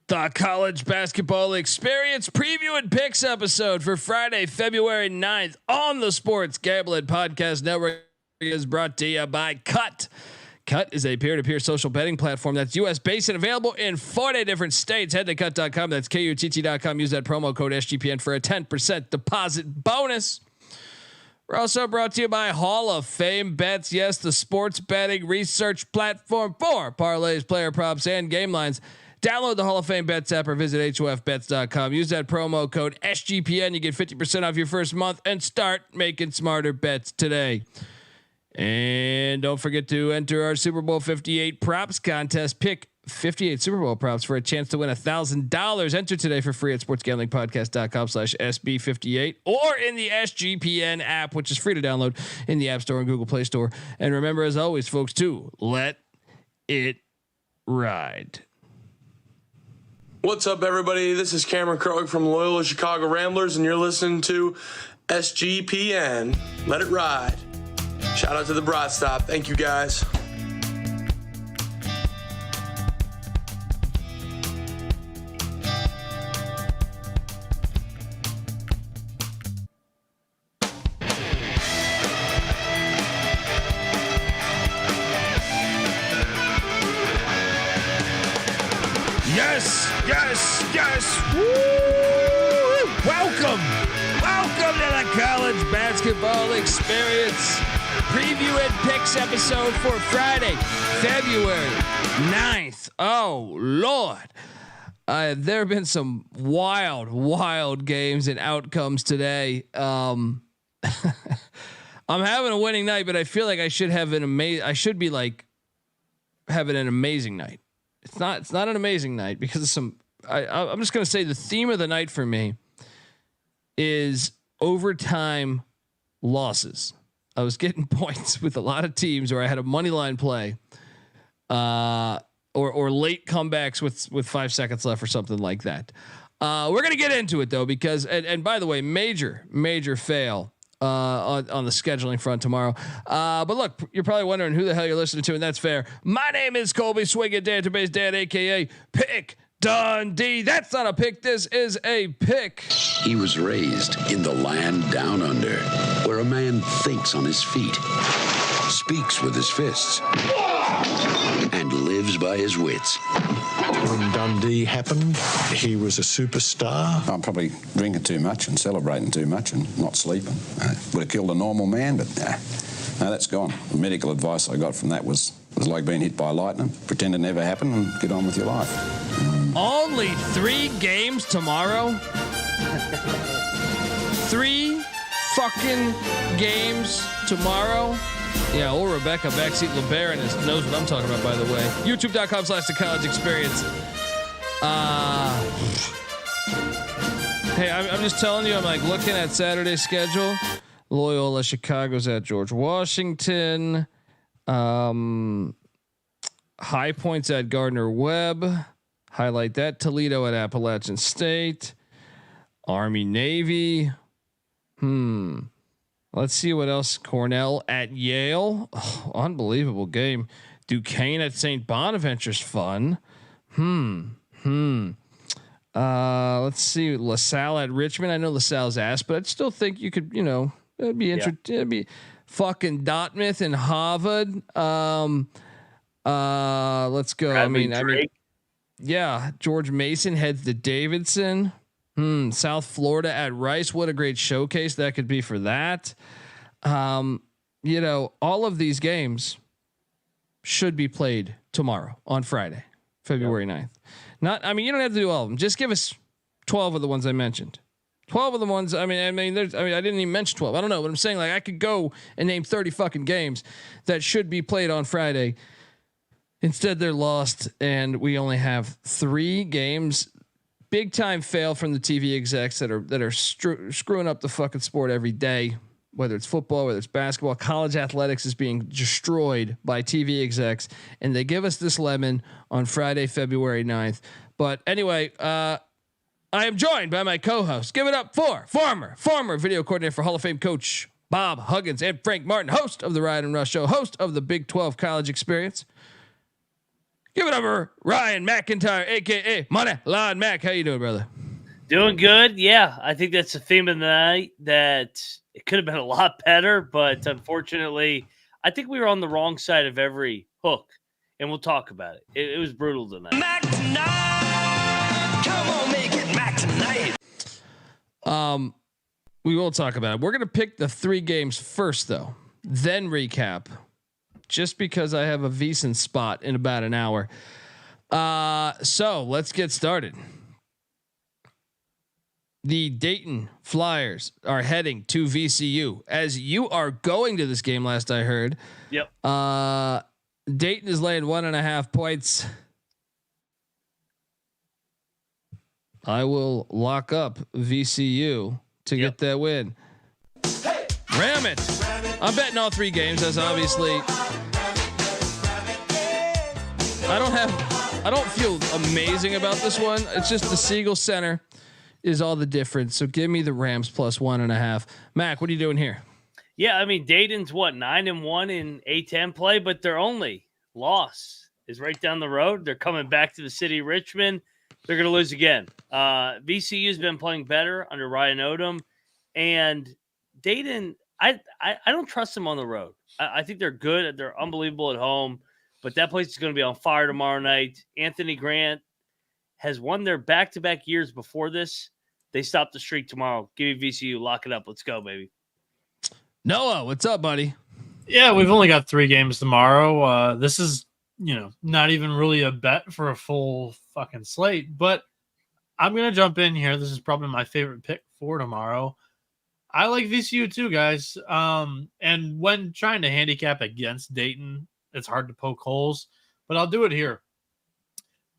The college basketball experience preview and picks episode for Friday, February 9th on the Sports Gambling Podcast Network is brought to you by Cut. Cut is a peer-to-peer social betting platform that's US based and available in 40 different states. Head to cut.com. That's KUTT.com. Use that promo code SGPN for a 10% deposit bonus. We're also brought to you by Hall of Fame Bets. Yes, the sports betting research platform for parlays, player props, and game lines. Download the Hall of Fame Bets app or visit hofbets.com. Use that promo code SGPN. You get 50% off your first month and start making smarter bets today. And don't forget to enter our Super Bowl 58 props contest. Pick 58 Super Bowl props for a chance to win $1,000. Enter today for free at sportsgamblingpodcast.com/SB58 or in the SGPN app, which is free to download in the App Store and Google Play Store. And remember, as always, folks, to let it ride. What's up, everybody? This is Cameron Krog from Loyola Chicago Ramblers, and you're listening to SGPN. Let it ride. Shout out to the Broad Stop. Thank you, guys. Yes. Woo! Welcome to the college basketball experience preview and picks episode for Friday, February 9th. Oh Lord. There have been some wild games and outcomes today. I'm having a winning night, but I feel like I should have I should be like having an amazing night. It's not an amazing night because of some. I'm just gonna say the theme of the night for me is overtime losses. I was getting points with a lot of teams where I had a money line play, or late comebacks with 5 seconds left or something like that. We're gonna get into it though because and by the way, major fail on the scheduling front tomorrow. But look, you're probably wondering who the hell you're listening to, and that's fair. My name is Colby Swinging Database Dan, aka Pick Dundee. That's not a pick. This is a pick. He was raised in the land down under, where a man thinks on his feet, speaks with his fists, and lives by his wits. When Dundee happened, he was a superstar. I'm probably drinking too much and celebrating too much and not sleeping. Would have killed a normal man, but no, that's gone. The medical advice I got from that was like being hit by lightning. Pretend it never happened and get on with your life. Only 3 games tomorrow. 3 fucking games tomorrow. Yeah, old Rebecca backseat LeBaron knows what I'm talking about, by the way. YouTube.com/the college experience. Hey, I'm just telling you, I'm like looking at Saturday's schedule. Loyola Chicago's at George Washington. High Point's at Gardner Webb. Highlight that. Toledo at Appalachian State. Army Navy. Let's see what else. Cornell at Yale. Oh, unbelievable game. Duquesne at St. Bonaventure's fun. Let's see. LaSalle at Richmond. I know LaSalle's ass, but I'd still think you could, it'd be interesting. It'd be fucking Dartmouth and Harvard. Let's go. Bradley I mean, yeah. George Mason heads to Davidson. South Florida at Rice. What a great showcase that could be for that. All of these games should be played tomorrow on Friday, February 9th. You don't have to do all of them. Just give us 12 of the ones I mentioned. 12 of the ones. I didn't even mention 12. I don't know, but I'm saying like I could go and name 30 fucking games that should be played on Friday. Instead, they're lost, and we only have 3 games. Big time fail from the TV execs that are screwing up the fucking sport every day. Whether it's football, whether it's basketball, college athletics is being destroyed by TV execs, and they give us this lemon on Friday, February 9th. But anyway, I am joined by my co-host. Give it up for former video coordinator for Hall of Fame coach Bob Huggins and Frank Martin, host of the Ryan and Rush Show, host of the Big 12 College Experience. Give it over, Ryan McIntyre, aka Money Line Mac. How you doing, brother? Doing good. Yeah, I think that's the theme of the night. That it could have been a lot better, but unfortunately, I think we were on the wrong side of every hook, and we'll talk about it. It was brutal tonight. Mac tonight. Come on, make it Mac tonight. We will talk about it. We're gonna pick the 3 games first, though, then recap. Just because I have a VCU spot in about an hour. So let's get started. The Dayton Flyers are heading to VCU, as you are going to this game. Last I heard. Yep. Dayton is laying 1.5 points. I will lock up VCU to get that win. Ram it. I'm betting all 3 games, as obviously I don't feel amazing about this one. It's just the Siegel Center is all the difference. So give me the Rams plus 1.5. Mac, what are you doing here? Yeah, I mean Dayton's 9-1 in A10 play, but their only loss is right down the road. They're coming back to the city of Richmond. They're going to lose again. VCU's been playing better under Ryan Odom, and Dayton. I don't trust them on the road. I think they're good. They're unbelievable at home, but that place is going to be on fire tomorrow night. Anthony Grant has won their back-to-back years before this. They stop the streak tomorrow. Give me VCU. Lock it up. Let's go, baby. Noah, what's up, buddy? Yeah, we've only got 3 games tomorrow. This is, not even really a bet for a full fucking slate, but I'm going to jump in here. This is probably my favorite pick for tomorrow. I like VCU too, guys. And when trying to handicap against Dayton, it's hard to poke holes, but I'll do it here.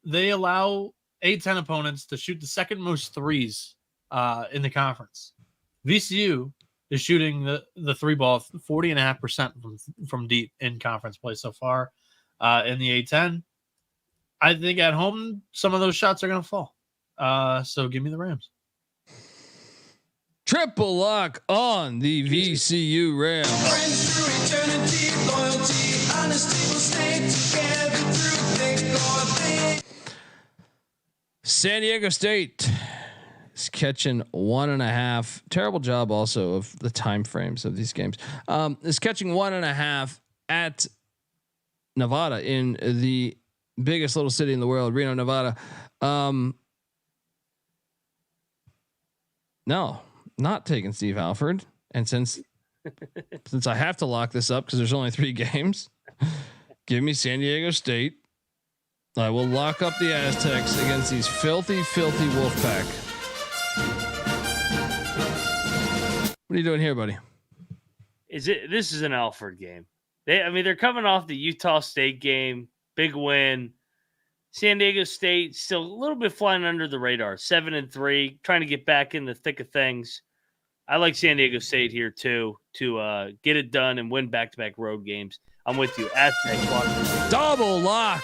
They allow A10 opponents to shoot the second most threes in the conference. VCU is shooting the 3 ball 40.5% from deep in conference play so far in the A10. I think at home, some of those shots are going to fall. So give me the Rams. Triple lock on the VCU Rams. San Diego State is catching 1.5. Terrible job also of the time frames of these games. Is catching 1.5 at Nevada, in the biggest little city in the world, Reno, Nevada. No, not taking Steve Alford. And since I have to lock this up because there's only 3 games, give me San Diego State. I will lock up the Aztecs against these filthy Wolfpack. What are you doing here, buddy? This is an Alford game. They're coming off the Utah State game, big win. San Diego State still a little bit flying under the radar, 7-3, trying to get back in the thick of things. I like San Diego State here too to get it done and win back-to-back road games. I'm with you. Aztecs. Double lock.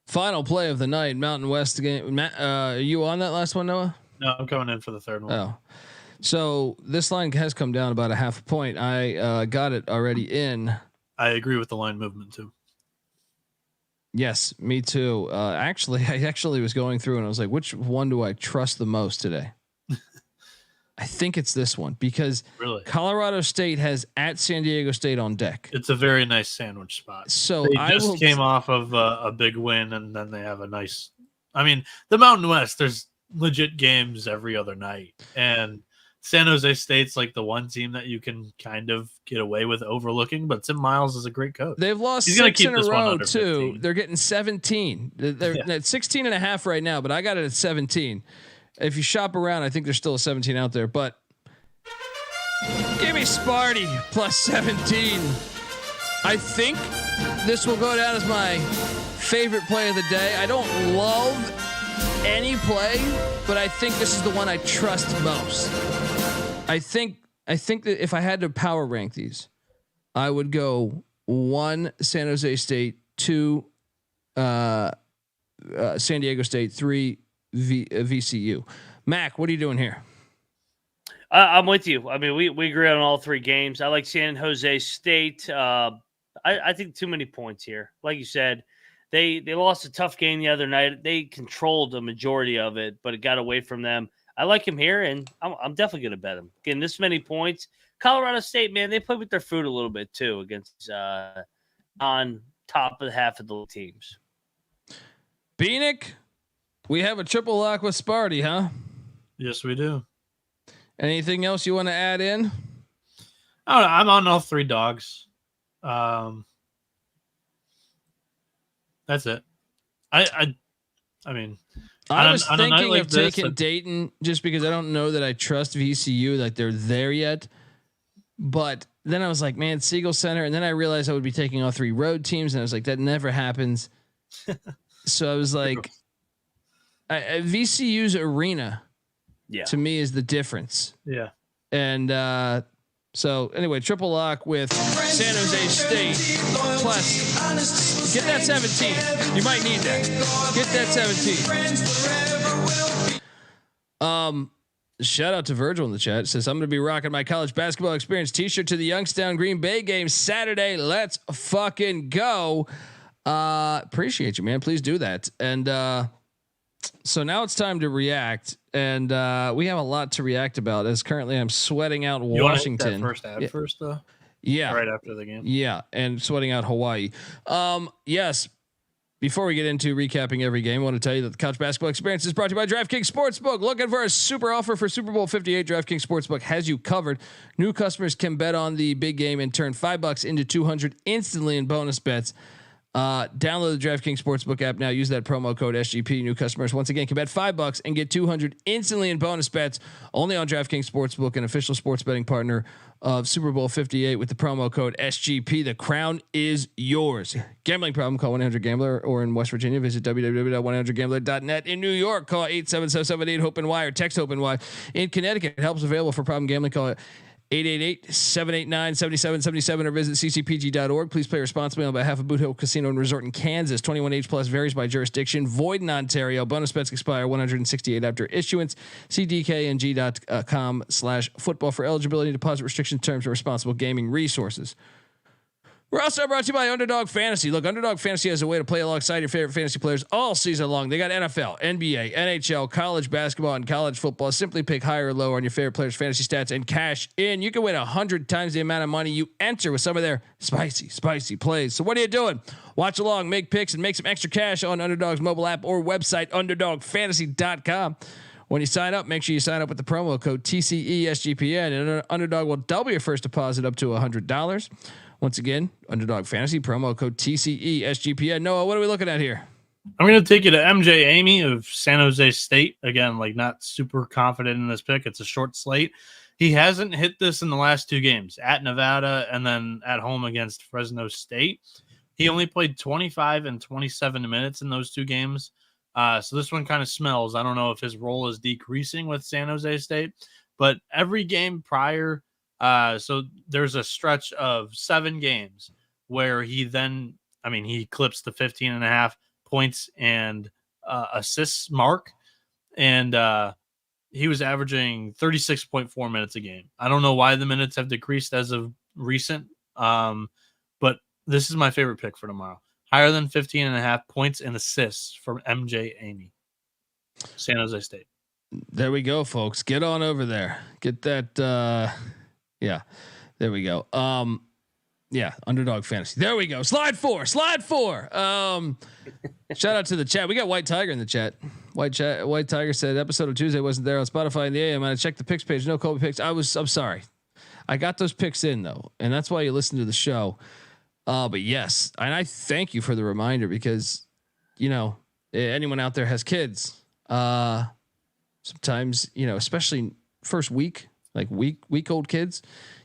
Final play of the night, Mountain West game. Are you on that last one, Noah? No, I'm coming in for the third one. Oh, so this line has come down about 0.5 point. I got it already in. I agree with the line movement too. Yes, me too. I actually was going through and I was like, which one do I trust the most today? I think it's this one because Colorado State has at San Diego State on deck. It's a very nice sandwich spot. So they just came off of a big win, and then they have a nice. I mean, the Mountain West. There's legit games every other night, and San Jose State's like the one team that you can kind of get away with overlooking. But Tim Miles is a great coach. They've lost 6 in a row too. 15. They're getting 17. They're at 16.5 right now, but I got it at 17. If you shop around, I think there's still a 17 out there, but give me Sparty plus 17. I think this will go down as my favorite play of the day. I don't love any play, but I think this is the one I trust most. I think that if I had to power rank these, I would go 1 San Jose State, 2 San Diego State, 3 VCU. Mac, what are you doing here? I'm with you. I mean, we agree on all three games. I like San Jose State. I think too many points here. Like you said, they lost a tough game the other night. They controlled the majority of it, but it got away from them. I like him here, and I'm definitely going to bet him. Getting this many points. Colorado State, man, they play with their food a little bit too against on top of half of the teams. Bieniek, we have a triple lock with Sparty, huh? Yes, we do. Anything else you want to add in? I don't know. I'm on all three dogs. That's it. I mean, I was thinking of taking Dayton just because I don't know that I trust VCU, like they're there yet. But then I was like, man, Siegel Center. And then I realized I would be taking all three road teams. And I was like, that never happens. So I was like, VCU's arena, to me, is the difference. Yeah. And so anyway, triple lock with San Jose State plus. Get that 17. You might need that. Get that 17. Shout out to Virgil in the chat. It says, I'm going to be rocking my college basketball experience t-shirt to the Youngstown Green Bay game Saturday. Let's fucking go. Appreciate you, man. Please do that. And so now it's time to react. And we have a lot to react about, as currently I'm sweating out Washington. First ad first though. Yeah. Right after the game. Yeah. And sweating out Hawaii. Yes. Before we get into recapping every game, I want to tell you that the college basketball experience is brought to you by DraftKings Sportsbook. Looking for a super offer for Super Bowl 58? DraftKings Sportsbook has you covered. New customers can bet on the big game and turn $5 into $200 instantly in bonus bets. Download the DraftKings Sportsbook app now. Use that promo code SGP. New customers once again can bet $5 and get $200 instantly in bonus bets. Only on DraftKings Sportsbook, an official sports betting partner of Super Bowl 58 with the promo code SGP. The crown is yours. Gambling problem? Call 1-800-GAMBLER, or in West Virginia, visit www.100gambler.net. In New York, call 877-78-HOPE-NY or text HOPE-NY. In Connecticut, help's available for problem gambling. Call 888-789-7777 or visit ccpg.org. Please play responsibly on behalf of Boot Hill Casino and Resort in Kansas. 21 age plus, varies by jurisdiction. Void in Ontario. Bonus bets expire 168 after issuance. See dkng.com/football for eligibility, deposit restriction, terms, and responsible gaming resources. We're also brought to you by Underdog Fantasy. Look, Underdog Fantasy has a way to play alongside your favorite fantasy players all season long. They got NFL, NBA, NHL, college basketball, and college football. Simply pick higher or lower on your favorite players' fantasy stats and cash in. You can win 100 times the amount of money you enter with some of their spicy plays. So what are you doing? Watch along, make picks, and make some extra cash on Underdog's mobile app or website, underdogfantasy.com. When you sign up, make sure you sign up with the promo code TCESGPN, and Underdog will double your first deposit up to $100. Once again, Underdog Fantasy, promo code TCESGPN. Noah, what are we looking at here? I'm going to take you to MJ Amy of San Jose State. Again, like not super confident in this pick. It's a short slate. He hasn't hit this in the last two games, at Nevada and then at home against Fresno State. He only played 25 and 27 minutes in those two games. So this one kind of smells. I don't know if his role is decreasing with San Jose State, but every game prior, so there's a stretch of 7 games where he clips the 15.5 points and assists mark. And he was averaging 36.4 minutes a game. I don't know why the minutes have decreased as of recent. But this is my favorite pick for tomorrow. Higher than 15.5 points and assists from MJ Amy, San Jose State. There we go, folks. Get on over there. Get that. Yeah, there we go. Yeah, Underdog Fantasy. There we go. Slide four. Shout out to the chat. We got White Tiger in the chat. White Tiger said episode of Tuesday wasn't there on Spotify in the AM. I checked the picks page. No Colby picks. I'm sorry. I got those picks in though, and that's why you listen to the show. But yes, and I thank you for the reminder, because anyone out there has kids. Sometimes especially first week. Like week old kids,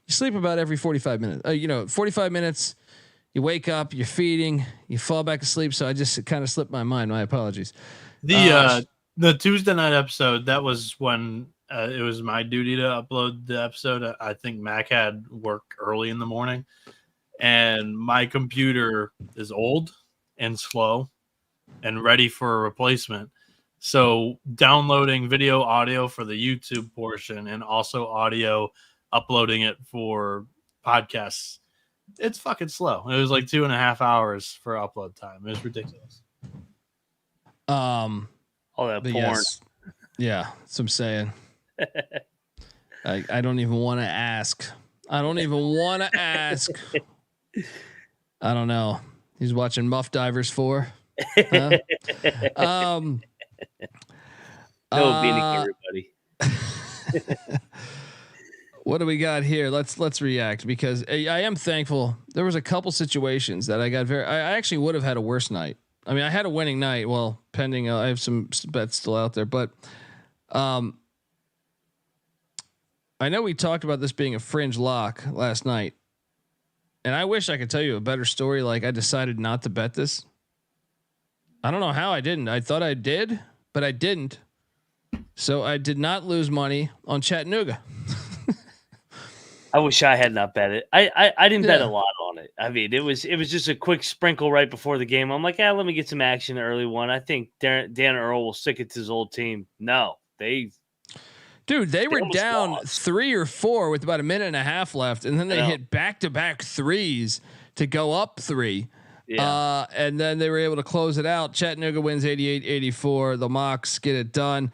you sleep about every 45 minutes. 45 minutes, you wake up, you're feeding, you fall back asleep. So I just kind of slipped my mind. My apologies. The Tuesday night episode, that was when it was my duty to upload the episode. I think Mac had work early in the morning, and my computer is old and slow and ready for a replacement. So downloading video, audio for the YouTube portion, and also audio, uploading it for podcasts, it's fucking slow. It was like 2.5 hours for upload time. It was ridiculous. All that porn. Yes. Yeah, that's what I'm saying. I don't even want to ask. I don't even want to ask. I don't know. He's watching Muff Divers 4. Huh? No, Bieniek, everybody. What do we got here? Let's react, because I am thankful. There was a couple situations that I got I actually would have had a worse night. I mean, I had a winning night. Well, pending, I have some bets still out there, but I know we talked about this being a fringe lock last night, and I wish I could tell you a better story. Like, I decided not to bet this. I don't know how I didn't. I thought I did, but I didn't. So I did not lose money on Chattanooga. I wish I had not bet it. I didn't bet a lot on it. I mean, it was just a quick sprinkle right before the game. I'm like, let me get some action early one. I think Dan Earl will stick it to his old team. No, they were down lost 3 or 4 with about a minute and a half left, and then they hit back-to-back threes to go up 3. Yeah. And then they were able to close it out. Chattanooga wins 88-84. The Mocs get it done.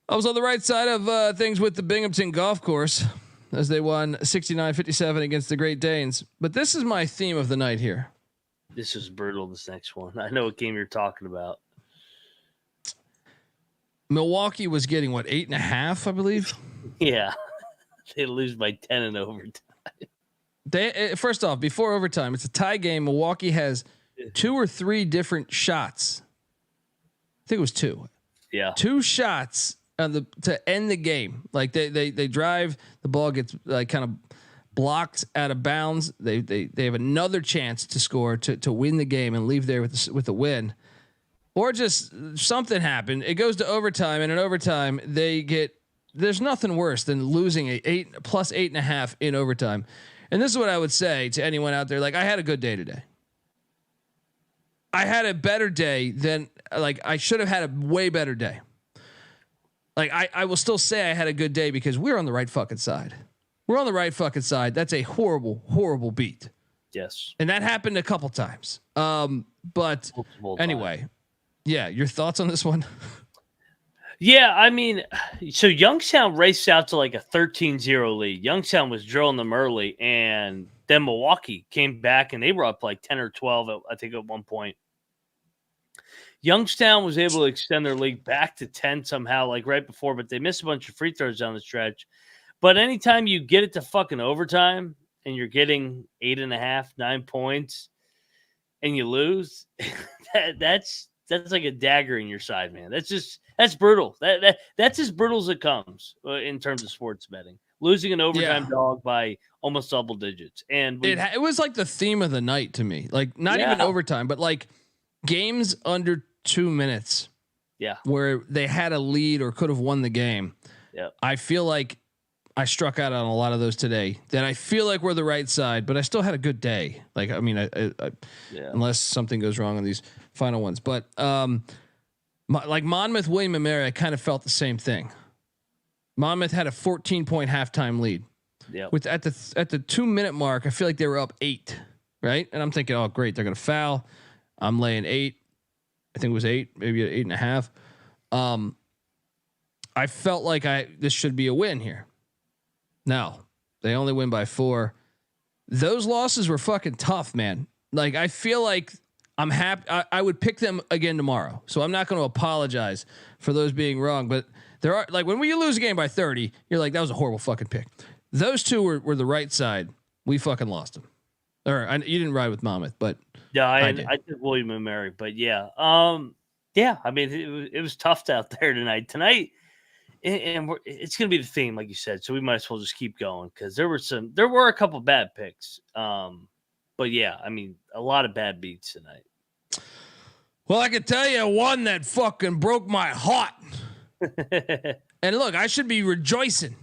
I was on the right side of things with the Binghamton Golf Course as they won 69-57 against the Great Danes. But this is my theme of the night here. This is brutal, this next one. I know what game you're talking about. Milwaukee was getting, 8.5, I believe? Yeah. They lose by 10 in overtime. First off, before overtime, it's a tie game. Milwaukee has 2 or 3 different shots. I think it was 2. Yeah. 2 shots to end the game. Like they drive, the ball gets kind of blocked out of bounds. They have another chance to score to win the game and leave there with the win. Or just something happened. It goes to overtime, and in overtime there's nothing worse than losing a 8+8.5 in overtime. And this is what I would say to anyone out there. Like, I had a good day today. I had a better day than I should have had a way better day. Like, I will still say I had a good day because we're on the right fucking side. We're on the right fucking side. That's a horrible, horrible beat. Yes. And that happened a couple times. But anyway, yeah, your thoughts on this one? Yeah, I mean, so Youngstown raced out to like a 13-0 lead. Youngstown was drilling them early, and then Milwaukee came back, and they were up like 10 or 12, I think, at one point. Youngstown was able to extend their lead back to 10 somehow, like right before, but they missed a bunch of free throws down the stretch. But anytime you get it to fucking overtime and you're getting 8.5, 9 points, and you lose, that's like a dagger in your side, man. That's brutal. That's as brutal as it comes in terms of sports betting. Losing an overtime dog by almost double digits, and it was like the theme of the night to me. Like, not even overtime, but like games under 2 minutes. Yeah, where they had a lead or could have won the game. Yeah, I feel like I struck out on a lot of those today. That I feel like we're the right side, but I still had a good day. Like, I mean, unless something goes wrong on these final ones, but like Monmouth, William and Mary, I kind of felt the same thing. Monmouth had a 14-point halftime lead. Yeah. With at the 2-minute mark, I feel like they were up 8, right? And I'm thinking, oh great, they're gonna foul. I'm laying 8. I think it was 8, maybe 8.5. I felt like this should be a win here. No, they only win by 4. Those losses were fucking tough, man. Like, I feel like I'm happy. I would pick them again tomorrow. So I'm not going to apologize for those being wrong. But there are, like, when you lose a game by 30, you're like, that was a horrible fucking pick. Those two were the right side. We fucking lost them. You didn't ride with Monmouth, but yeah, I did William and Mary. But yeah, yeah. I mean, it was tough out there tonight. And it's going to be the theme, like you said. So we might as well just keep going because there were a couple bad picks. But yeah, I mean, a lot of bad beats tonight. Well, I can tell you one that fucking broke my heart. And look, I should be rejoicing.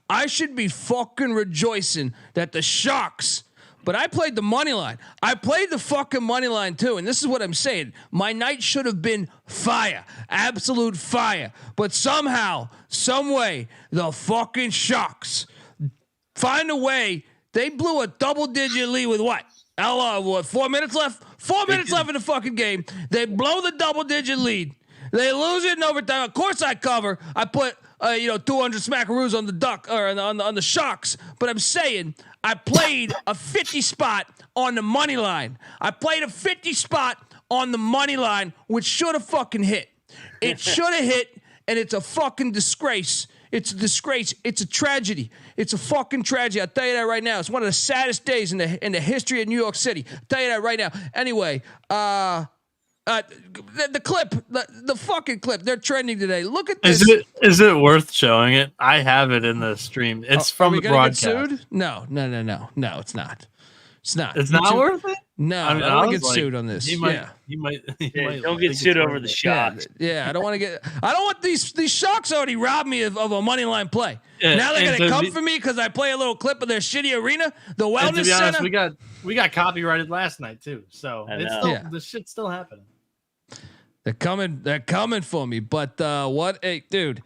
I should be fucking rejoicing that the Sharks but I played the money line. I played the fucking money line too. And this is what I'm saying. My night should have been fire, absolute fire. But somehow, some way, the fucking Sharks find a way. They blew a double-digit lead with what? 4 minutes left? 4 minutes left in the fucking game. They blow the double-digit lead. They lose it in overtime. Of course, I cover. I put 200 smackaroos on the Duck or on the Sharks. But I'm saying I played a 50 spot on the money line. I played a 50 spot on the money line, which should have fucking hit. It should have hit, and it's a fucking disgrace. It's a disgrace. It's a tragedy. It's a fucking tragedy. I'll tell you that right now. It's one of the saddest days in the history of New York City. I'll tell you that right now. Anyway, the clip, the fucking clip, they're trending today. Look at this. Is it worth showing it? I have it in the stream. It's from the broadcast. Get sued? No, it's not. It's not. It's not worth it? No, I don't want to get sued on this. He might don't get sued over the Sharks. Yeah, I don't want to get. I don't want these Sharks already robbed me of a money line play. Yeah, now they're gonna come for me because I play a little clip of their shitty arena, the wellness to be honest, center. We got copyrighted last night too, so it's still the shit's still happening. They're coming for me. But what a dude.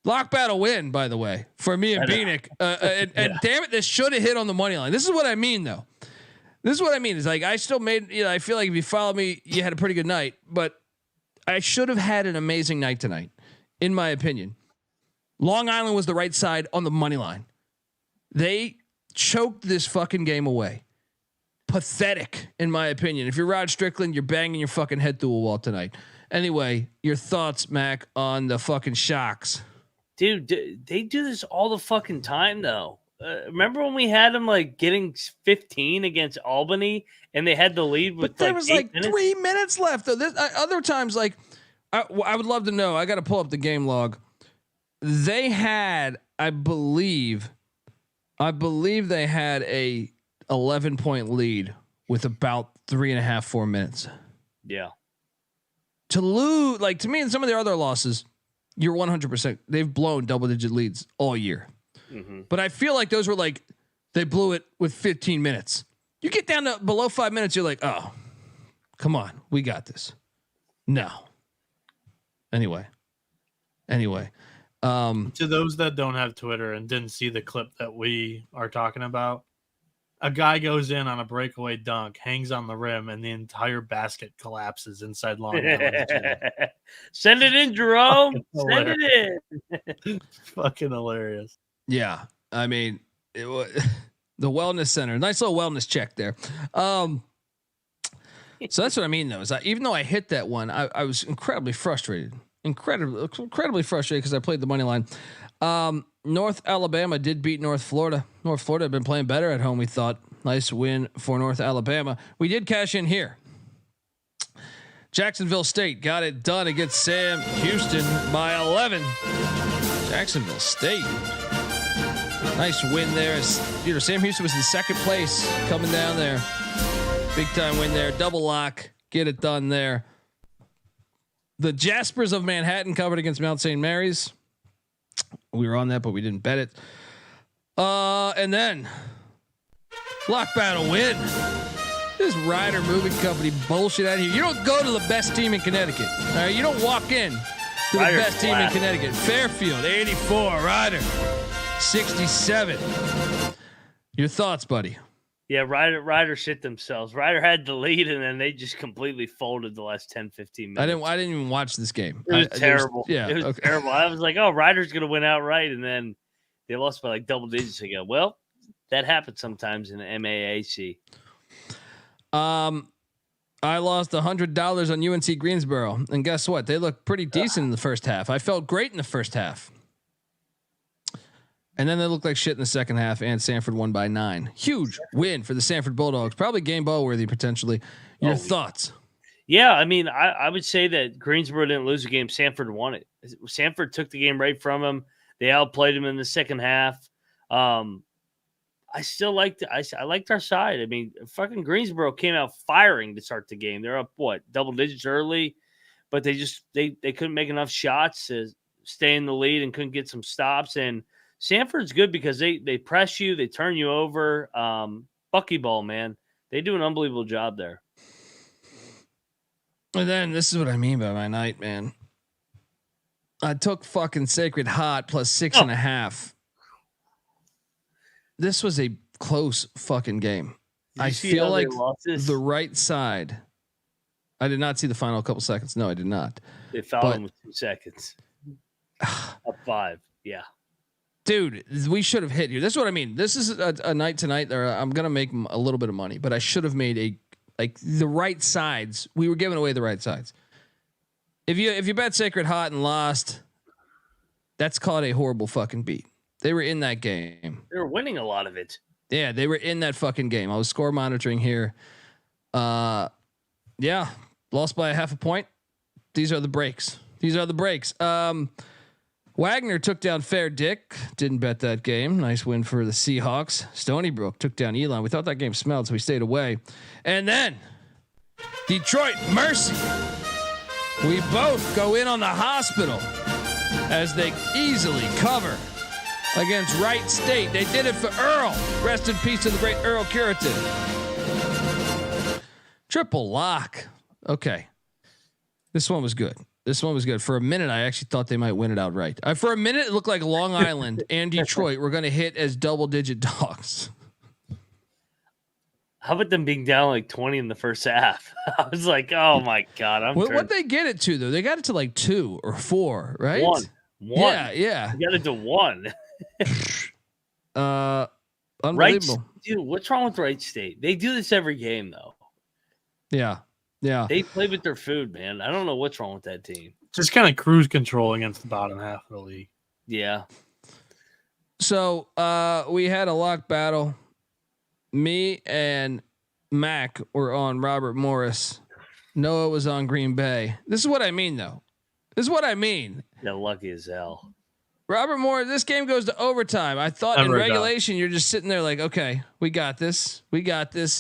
Lock battle win, by the way, for me and Bieniek. And damn it, this should have hit on the money line. This is what I mean, though. This is what I mean. Is like I still made. I feel like if you follow me, you had a pretty good night. But I should have had an amazing night tonight, in my opinion. Long Island was the right side on the money line. They choked this fucking game away. Pathetic, in my opinion. If you're Rod Strickland, you're banging your fucking head through a wall tonight. Anyway, your thoughts, Mac, on the fucking Sharks? Dude, they do this all the fucking time, though. Remember when we had them like getting 15 against Albany, and they had the lead with there was 8 minutes? 3 minutes left. Though other times, like I would love to know. I got to pull up the game log. They had, I believe they had a 11-point lead with about 3.5, 4 minutes. Yeah. To lose, like to me, in some of their other losses, you're 100%. They've blown double-digit leads all year. Mm-hmm. But I feel like those were like, they blew it with 15 minutes. You get down to below 5 minutes, you're like, oh, come on, we got this. No. Anyway. To those that don't have Twitter and didn't see the clip that we are talking about, a guy goes in on a breakaway dunk, hangs on the rim, and the entire basket collapses inside Long Island. Send it in, Jerome. Send it in. Fucking hilarious. Yeah, I mean, the wellness center, nice little wellness check there. So that's what I mean, though. Is even though I hit that one, I was incredibly frustrated. Incredibly frustrated because I played the money line. North Alabama did beat North Florida. North Florida had been playing better at home, we thought. Nice win for North Alabama. We did cash in here. Jacksonville State got it done against Sam Houston by 11. Jacksonville State. Nice win there. Sam Houston was in second place coming down there. Big time win there. Double lock. Get it done there. The Jaspers of Manhattan covered against Mount St. Mary's. We were on that, but we didn't bet it. And then lock battle win. This Ryder Moving Company bullshit out here. You don't go to the best team in Connecticut. All right, you don't walk in to the best team in Connecticut. Fairfield 84, Ryder 67. Your thoughts, buddy? Yeah, Ryder shit themselves. Ryder had the lead, and then they just completely folded the last 10, 15 minutes. I didn't even watch this game. It was terrible. It was terrible. I was like, oh, Ryder's going to win outright, and then they lost by like double digits. I go, well, that happens sometimes in the MAAC. I lost $100 on UNC Greensboro, and guess what? They looked pretty decent in the first half. I felt great in the first half. And then they looked like shit in the second half, and Sanford won by 9. Huge win for the Sanford Bulldogs. Probably game ball worthy potentially. Your thoughts? Yeah, I mean, I would say that Greensboro didn't lose the game. Sanford won it. Sanford took the game right from them. They outplayed them in the second half. I still liked it. I liked our side. I mean, fucking Greensboro came out firing to start the game. They're up double digits early, but they couldn't make enough shots to stay in the lead and couldn't get some stops. And Sanford's good because they press you, they turn you over. Buckyball, man. They do an unbelievable job there. And then this is what I mean by my night, man. I took fucking Sacred Hot plus 6.5. This was a close fucking game. I feel like the right side. I did not see the final couple seconds. No, I did not. They fouled him with 2 seconds. Up 5. Yeah. Dude, we should have hit here. This is what I mean. This is a night tonight there. I'm going to make a little bit of money, but I should have made the right sides. We were giving away the right sides. If you bet Sacred Hot and lost, that's called a horrible fucking beat. They were in that game. They were winning a lot of it. Yeah, they were in that fucking game. I was score monitoring here. Yeah, lost by 0.5 point. These are the breaks. Wagner took down Fair Dick. Didn't bet that game. Nice win for the Seahawks. Stony Brook took down Elon. We thought that game smelled, so we stayed away. And then Detroit Mercy. We both go in on the hospital as they easily cover against Wright State. They did it for Earl. Rest in peace to the great Earl Curative. Triple lock. Okay. This one was good. For a minute, I actually thought they might win it outright. For a minute, it looked like Long Island and Detroit were going to hit as double-digit dogs. How about them being down like 20 in the first half? I was like, oh my God. What'd they get it to, though? They got it to like 2 or 4, right? 1. Yeah. They got it to 1. Unbelievable. Dude, what's wrong with Wright State? They do this every game, though. Yeah. They play with their food, man. I don't know what's wrong with that team. Just kind of cruise control against the bottom half of the league. Yeah. So we had a lock battle. Me and Mac were on Robert Morris. Noah was on Green Bay. This is what I mean, though. Yeah, lucky as hell. Robert Morris, this game goes to overtime. I thought in regulation, you're just sitting there like, okay, we got this. In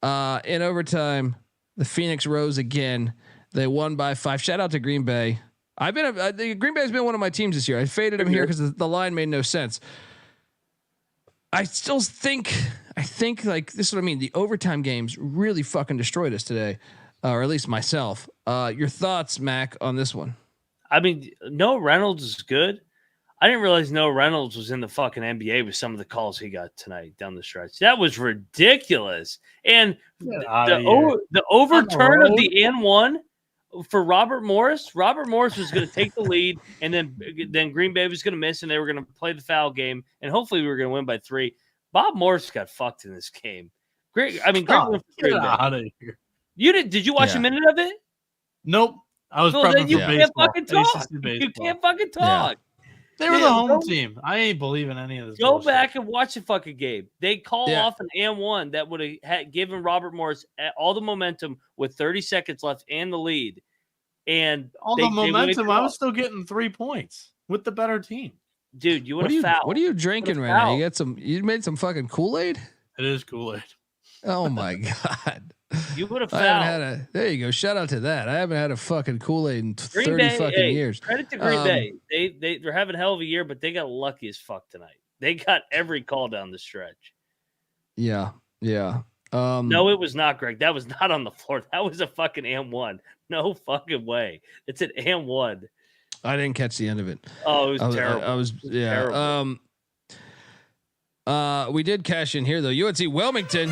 overtime, the Phoenix rose again. They won by 5. Shout out to Green Bay. Green Bay has been one of my teams this year. I faded them here because the line made no sense. I still think like this is what I mean. The overtime games really fucking destroyed us today, or at least myself. Your thoughts, Mac, on this one? I mean, Noah Reynolds is good. I didn't realize Noah Reynolds was in the fucking NBA with some of the calls he got tonight down the stretch. That was ridiculous. And the overturn of the and one for Robert Morris. Robert Morris was going to take the lead, and then Green Bay was going to miss, and they were going to play the foul game, and hopefully we were going to win by 3. Bob Morris got fucked in this game. Great. I mean, great win for Green Bay. Out of here. You did? Did you watch a minute of it? Nope. I was then you can't can't fucking talk. You can't fucking talk. Yeah. They were the home team. I ain't believing any of this. Go back and watch the fucking game. They call off an and one that would have given Robert Morris all the momentum with 30 seconds left and the lead. And the momentum, I was still getting 3 points with the better team. Dude, you would have fouled. What are you drinking right now? You made some fucking Kool-Aid? It is Kool-Aid. Oh my God. You would have fouled. There you go. Shout out to that. I haven't had a fucking Kool-Aid in 30 fucking years. Credit to Green Bay. They're having a hell of a year, but they got lucky as fuck tonight. They got every call down the stretch. Yeah. No, it was not, Greg. That was not on the floor. That was a fucking and one. No fucking way. It's an and one. I didn't catch the end of it. Oh, it was terrible. Terrible. We did cash in here though. UNC Wilmington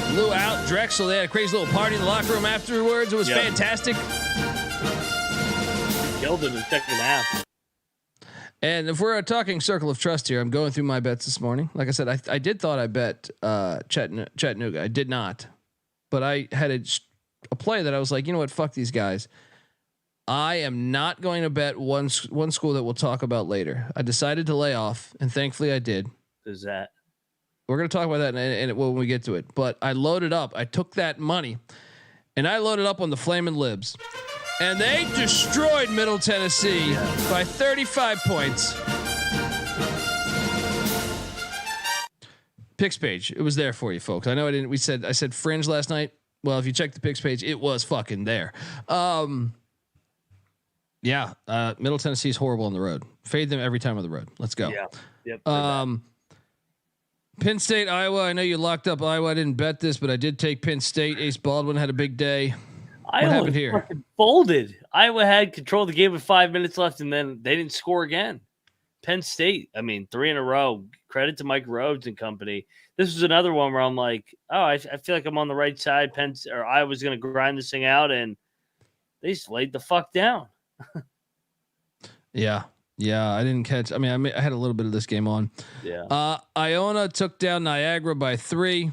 blew out Drexel. They had a crazy little party in the locker room afterwards. It was fantastic. Killed it in the second half. And if we're talking circle of trust here, I'm going through my bets this morning. Like I said, I thought I bet Chattanooga. I did not, but I had a play that I was like, you know what, fuck these guys. I am not going to bet one school that we'll talk about later. I decided to lay off, and thankfully I did. Who's that? We're going to talk about that when we get to it. But I loaded up. I took that money, and I loaded up on the Flamin' Libs. And they destroyed Middle Tennessee by 35 points. Picks page. It was there for you folks. I know I didn't. I said fringe last night. Well, if you check the picks page, it was fucking there. Middle Tennessee is horrible on the road. Fade them every time on the road. Let's go. Yeah. Yep. Penn State, Iowa. I know you locked up Iowa. I didn't bet this, but I did take Penn State. Ace Baldwin had a big day. What happened here? Fucking folded. Iowa had control of the game with 5 minutes left, and then they didn't score again. Penn State, 3 in a row. Credit to Mike Rhodes and company. This was another one where I'm like, oh, I feel like I'm on the right side. Iowa's going to grind this thing out, and they just laid the fuck down. Yeah. I didn't catch. I had a little bit of this game on. Yeah. Iona took down Niagara by 3.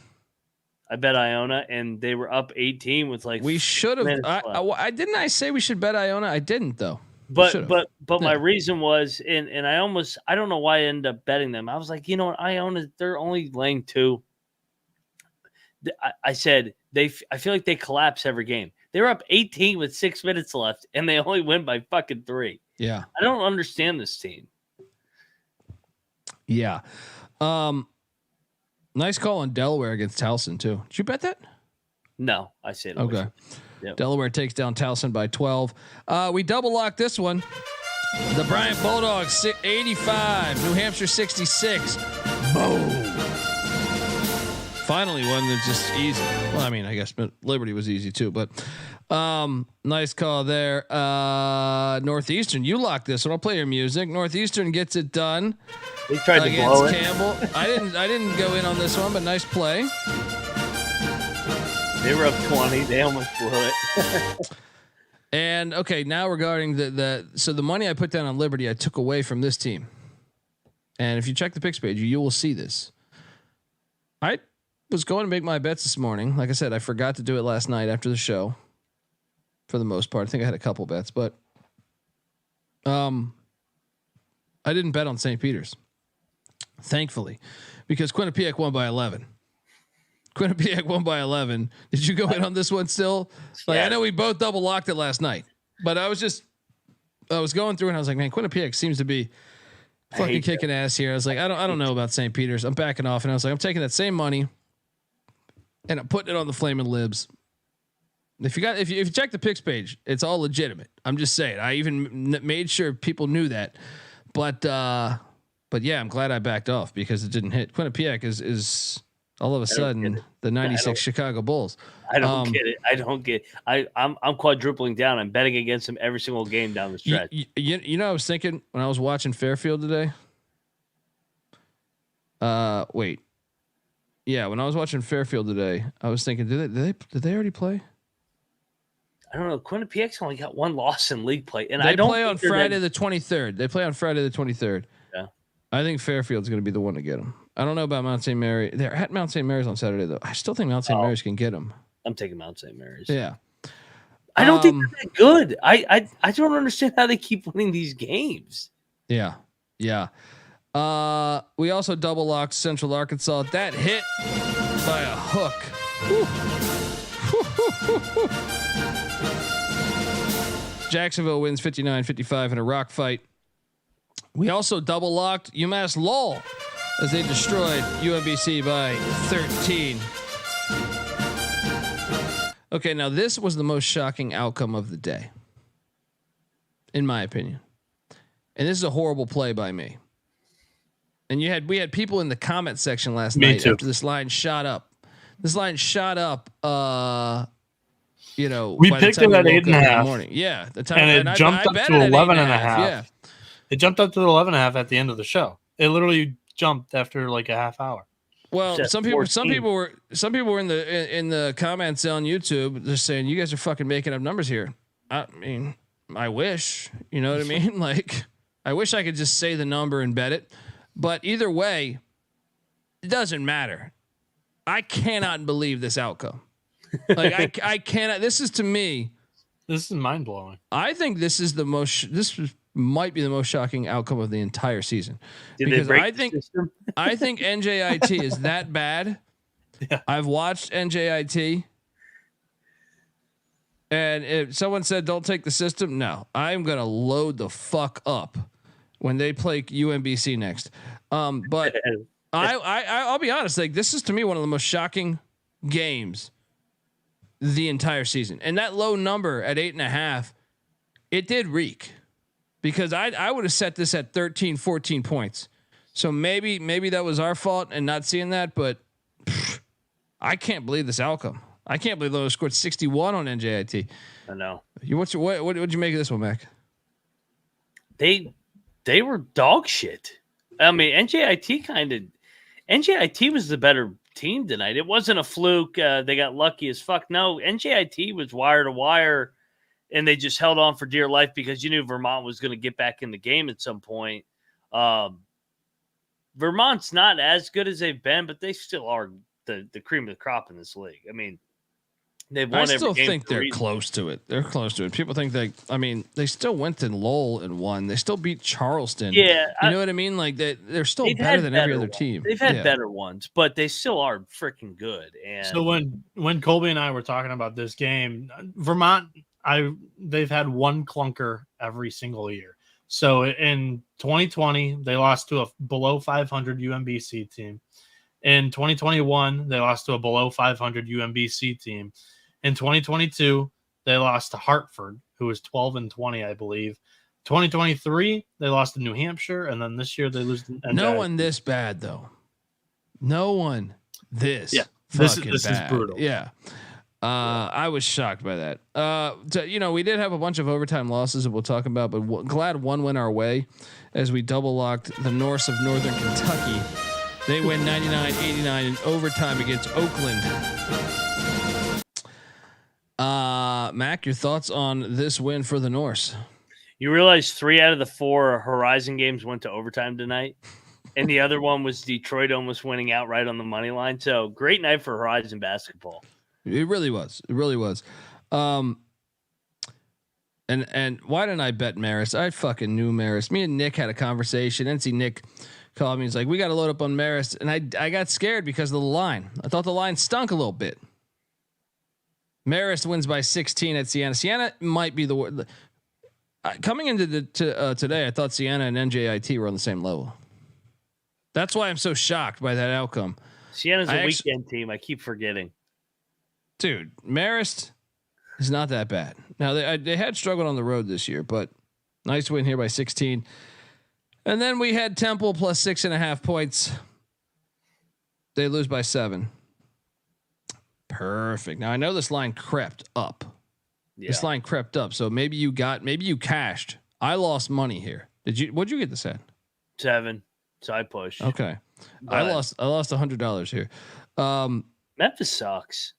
I bet Iona, and they were up 18 with like. We should have. I didn't. I say we should bet Iona. I didn't though. But my reason was, and I don't know why I ended up betting them. I was like, you know what, Iona, they're only laying 2. I said I feel like they collapse every game. They were up 18 with 6 minutes left, and they only win by fucking 3. Yeah, I don't understand this team. Yeah, nice call on Delaware against Towson too. Did you bet that? No, I said okay. Yep. Delaware takes down Towson by 12. We double lock this one. The Bryant Bulldogs 85, New Hampshire 66. Boom. Finally one that's just easy. Well, I guess Liberty was easy too, but nice call there. Northeastern, you lock this one. I'll play your music. Northeastern gets it done. They tried to blow it. Campbell. I didn't go in on this one, but nice play. They were up 20. They almost blew it. And okay, now regarding the money I put down on Liberty, I took away from this team. And if you check the picks page, you will see this. I was going to make my bets this morning. Like I said, I forgot to do it last night after the show. For the most part, I think I had a couple bets, but I didn't bet on St. Peter's, thankfully, because Quinnipiac won by 11. Quinnipiac won by 11. Did you go in on this one still? Like, I know we both double locked it last night, but I was going through and I was like, man, Quinnipiac seems to be fucking kicking ass here. I was like, I don't know about St. Peter's. I'm backing off, and I was like, I'm taking that same money and I'm putting it on the Flamin' Libs. If you check the picks page, it's all legitimate. I'm just saying. I even made sure people knew that, but yeah, I'm glad I backed off because it didn't hit. Quinnipiac is all of a sudden the 96 Chicago Bulls. I don't get it. I'm quadrupling down. I'm betting against them every single game down the stretch. You know, I was thinking when I was watching Fairfield today. Wait. Yeah, when I was watching Fairfield today, I was thinking, did they already play? I don't know. Quinnipiac's only got one loss in league play, and they play on Friday the 23rd. They play on Friday the 23rd. Yeah, I think Fairfield's going to be the one to get them. I don't know about Mount St. Mary. They're at Mount St. Mary's on Saturday though. I still think Mount St. Mary's can get them. I'm taking Mount St. Mary's. Yeah, I don't think they're that good. I don't understand how they keep winning these games. Yeah. We also double locked Central Arkansas. That hit by a hook. Jacksonville wins 59-55 in a rock fight. We also double locked UMass Lowell as they destroyed UMBC by 13. Okay, now this was the most shocking outcome of the day, in my opinion. And this is a horrible play by me. And we had people in the comment section last night after this line shot up. This line shot up. We picked it at 8.5. Yeah, the time, and it jumped up to 11.5. Yeah, it jumped up to 11.5 at the end of the show. It literally jumped after like a half hour. Well, some people were in the comments on YouTube just saying you guys are fucking making up numbers here. I mean, I wish, you know what I mean? Like, I wish I could just say the number and bet it. But either way, it doesn't matter. I cannot believe this outcome. Like I cannot. This is, to me, this is mind blowing. I think this is might be the most shocking outcome of the entire season. Because I think NJIT is that bad. Yeah. I've watched NJIT, and if someone said don't take the system, no, I'm gonna load the fuck up when they play UMBC next. But I'll be honest, like, this is to me one of the most shocking games the entire season. And that low number at 8.5, it did reek, because I would have set this at 13, 14 points. So maybe that was our fault and not seeing that, but I can't believe this outcome. I can't believe they scored 61 on NJIT. I know. What'd you make of this one, Mac? They were dog shit. I mean, NJIT was the better team tonight. It wasn't a fluke. They got lucky as fuck. No, NJIT was wire to wire, and they just held on for dear life because you knew Vermont was going to get back in the game at some point. Vermont's not as good as they've been, but they still are the cream of the crop in this league. I mean, they've won. I still think they're close to it. They're close to it. People think they still went to Lowell and won. They still beat Charleston. Yeah, you know what I mean. Like they're still better than every other team. They've had better ones, but they still are freaking good. And so when Colby and I were talking about this game, Vermont, they've had one clunker every single year. So in 2020, they lost to a below 500 UMBC team. In 2021, they lost to a below 500 UMBC team. In 2022, they lost to Hartford, who was 12-20, I believe. 2023, they lost to New Hampshire, and then this year they lose to NJIT. No one this bad though. No one this. Yeah, this bad. Is brutal. Yeah. I was shocked by that. We did have a bunch of overtime losses that we'll talk about, but glad one went our way as we double locked the Norse of Northern Kentucky. They win 99-89 in overtime against Oakland. Mac, your thoughts on this win for the Norse? You realize 3 out of the 4 Horizon games went to overtime tonight, and the other one was Detroit almost winning outright on the money line. So great night for Horizon basketball. It really was. It really was. And why didn't I bet Marist? I fucking knew Marist. Me and Nick had a conversation. NC Nick called me. He's like, we got to load up on Marist. And I got scared because of the line. I thought the line stunk a little bit. Marist wins by 16 at Siena. Siena might be the coming into today. I thought Siena and NJIT were on the same level. That's why I'm so shocked by that outcome. Siena's a weekend team. I keep forgetting. Dude, Marist is not that bad. Now they had struggled on the road this year, but nice win here by 16. And then we had Temple plus 6.5 points. They lose by 7. Perfect. Now I know this line crept up. Yeah. This line crept up. So maybe you cashed. I lost money here. What'd you get this at? 7. So I pushed. Okay. But I lost $100 here. Memphis sucks.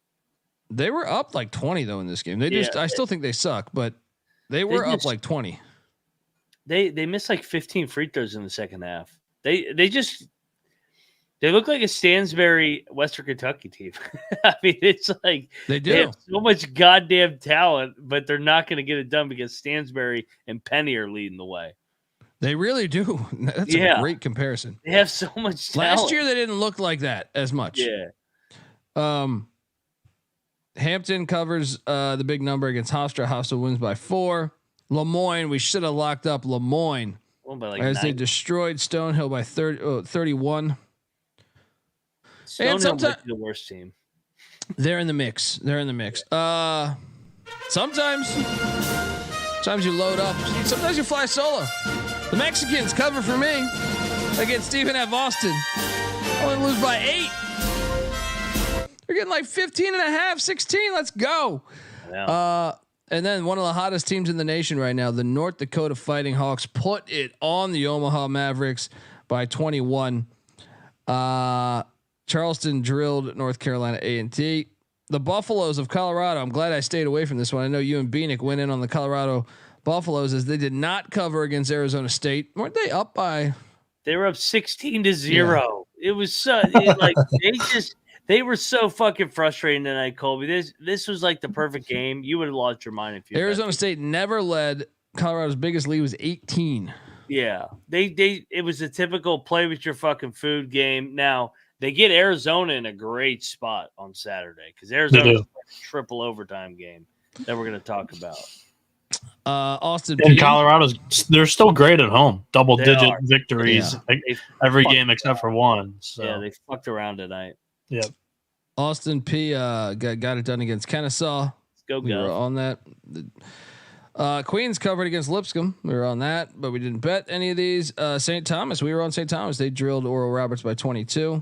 They were up like 20 though in this game. I still think they suck, but they were up like 20. They missed like 15 free throws in the second half. They look like a Stansbury Western Kentucky team. I mean, it's like they have so much goddamn talent, but they're not going to get it done because Stansbury and Penny are leading the way. They really do. That's a great comparison. They have so much talent. Last year they didn't look like that as much. Yeah. Hampton covers the big number against Hofstra. Hofstra wins by 4. Lemoyne, we should have locked up Lemoyne as 9. They destroyed Stonehill by 31. Stonehill might be the worst team. They're in the mix. Sometimes you load up. Sometimes you fly solo. The Mexicans cover for me against Stephen F. Austin. Only lose by 8. They're getting like 15.5, 16. Let's go. Yeah. And then one of the hottest teams in the nation right now, the North Dakota Fighting Hawks, put it on the Omaha Mavericks by 21. Charleston drilled North Carolina A&T. The Buffaloes of Colorado. I'm glad I stayed away from this one. I know you and Bieniek went in on the Colorado Buffaloes as they did not cover against Arizona State. Weren't they up by? They were up 16-0. Yeah. It was so they were so fucking frustrating tonight, Colby. This was like the perfect game. You would have lost your mind if you. Arizona State never led. Colorado's biggest lead was 18. Yeah, it was a typical play with your fucking food game. Now they get Arizona in a great spot on Saturday because Arizona's a triple overtime game that we're going to talk about. Austin and Colorado's they're still great at home. Double-digit victories every game except for one. So. Yeah, they fucked around tonight. Yeah. Austin P got it done against Kennesaw. Let's go. We were on that. Queens covered against Lipscomb. We were on that, but we didn't bet any of these. St. Thomas, we were on St. Thomas. They drilled Oral Roberts by 22.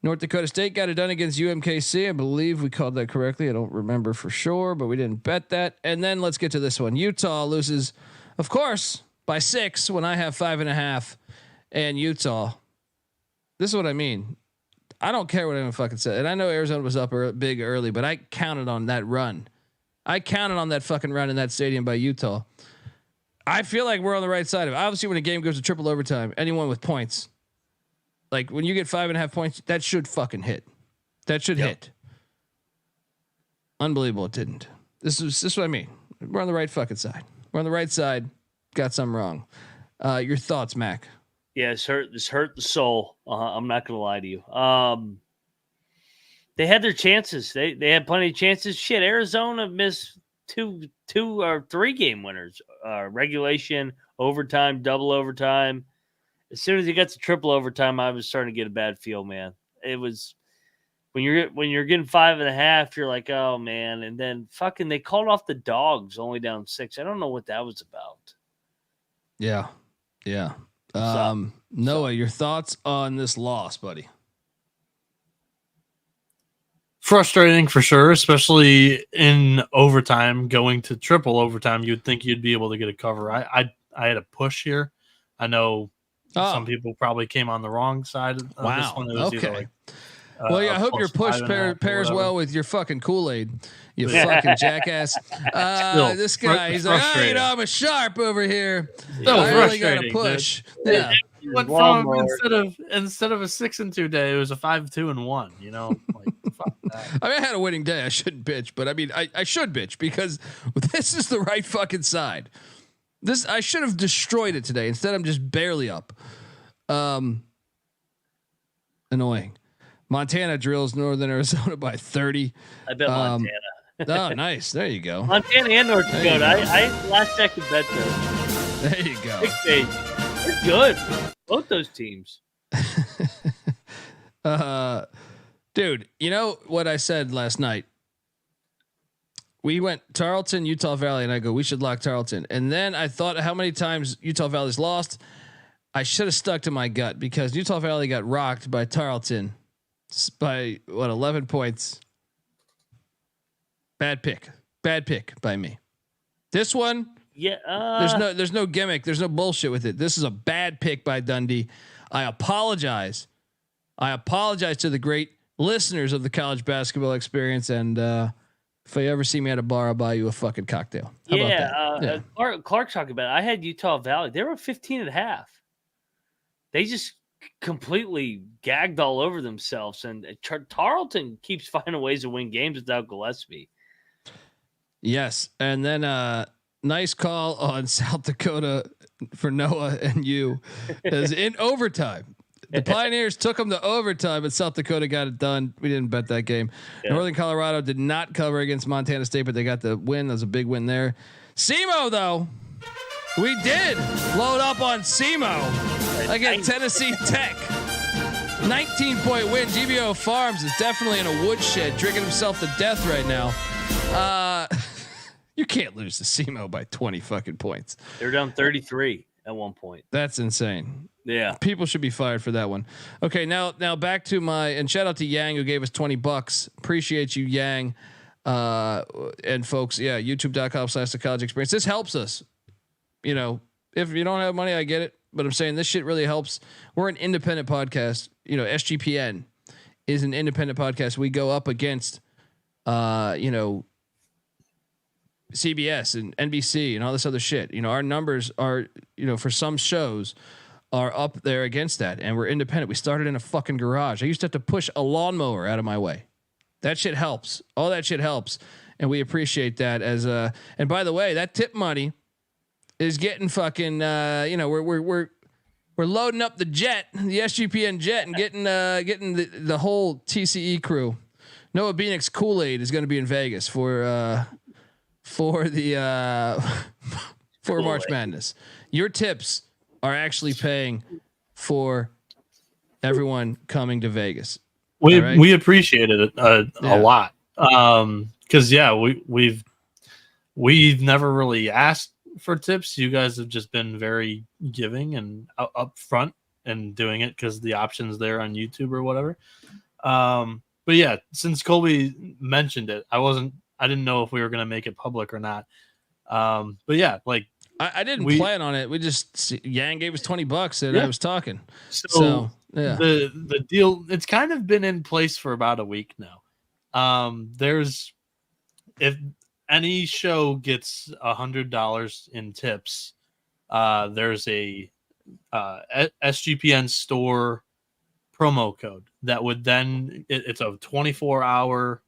North Dakota State got it done against UMKC. I believe we called that correctly. I don't remember for sure, but we didn't bet that. And then let's get to this one. Utah loses, of course, by 6 when I have 5.5 and Utah. This is what I mean. I don't care what anyone fucking said. And I know Arizona was up big early, but I counted on that run. I counted on that fucking run in that stadium by Utah. I feel like we're on the right side of it. Obviously, when a game goes to triple overtime, anyone with points, like when you get 5.5 points, that should fucking hit. That should hit. Unbelievable, it didn't. This is what I mean. We're on the right fucking side. We're on the right side. Got something wrong. Your thoughts, Mac? Yeah, this hurt the soul. I'm not gonna lie to you. They had their chances. They had plenty of chances. Shit, Arizona missed two or 3 game winners. Regulation, overtime, double overtime. As soon as he got to triple overtime, I was starting to get a bad feel, man. It was when you're getting 5.5, you're like, oh man. And then fucking they called off the Dogs only down 6. I don't know what that was about. Yeah. Noah, your thoughts on this loss, buddy? Frustrating for sure, especially in overtime, going to triple overtime. You'd think you'd be able to get a cover. I had a push here. I know some people probably came on the wrong side of this one. It was either like, well, I hope your push pairs well with your fucking Kool-Aid, you fucking jackass. This guy, he's like, I'm a sharp over here. I really got to push. Dude. Yeah. Went from instead of a 6-2 day, it was a 5-2-1. You know, like fuck that. I mean, I had a winning day. I shouldn't bitch, but I mean, I should bitch because this is the right fucking side. I should have destroyed it today. Instead, I'm just barely up. Annoying. Montana drills Northern Arizona by 30. I bet Montana. Oh, nice. There you go. Montana and North Dakota. I last second bet those. There you go. They're good. Both those teams. Dude, you know what I said last night? We went Tarleton, Utah Valley, and I go, we should lock Tarleton. And then I thought how many times Utah Valley's lost. I should have stuck to my gut because Utah Valley got rocked by Tarleton by 11 points. Bad pick by me. This one, there's no gimmick, there's no bullshit with it. This is a bad pick by Dundee. I apologize to the great listeners of the College Basketball Experience, and if you ever see me at a bar, I'll buy you a fucking cocktail. How about that? Clark talking about it. I had Utah Valley. They were 15.5. They just completely gagged all over themselves, and Tarleton keeps finding ways to win games without Gillespie. Yes, and then nice call on South Dakota for Noah and you, as in overtime. The Pioneers took them to overtime, but South Dakota got it done. We didn't bet that game. Yeah. Northern Colorado did not cover against Montana State, but they got the win. That was a big win there. SEMO, though, we did load up on SEMO against Tennessee Tech. 19-point win. GBO Farms is definitely in a woodshed, drinking himself to death right now. You can't lose to SEMO by 20 fucking points. They're down 33 at one point. That's insane. Yeah, people should be fired for that one. Okay, now back to and shout out to Yang who gave us $20. Appreciate you, Yang. And folks, youtube.com/the college experience. This helps us. You know, if you don't have money, I get it, but I'm saying this shit really helps. We're an independent podcast. You know, SGPN is an independent podcast. We go up against, CBS and NBC and all this other shit. You know, our numbers are, for some shows are up there against that, and we're independent. We started in a fucking garage. I used to have to push a lawnmower out of my way. That shit helps. All that shit helps, and we appreciate that. And by the way, that tip money is getting fucking. We're loading up the jet, the SGPN jet, and getting the whole TCE crew. Noah Bieniek's Kool-Aid is going to be in Vegas for March Madness. Your tips are actually paying for everyone coming to Vegas. We appreciated it a lot. Cause we've we've never really asked for tips. You guys have just been very giving and upfront and doing it because the option's there on YouTube or whatever. But yeah, since Colby mentioned it, I didn't know if we were going to make it public or not. But yeah, like I didn't plan on it. We just Yang gave us $20 and I was talking. So yeah, the deal, it's kind of been in place for about a week now. There's, if any show gets $100 in tips, there's a SGPN store promo code that would then it's a 24-hour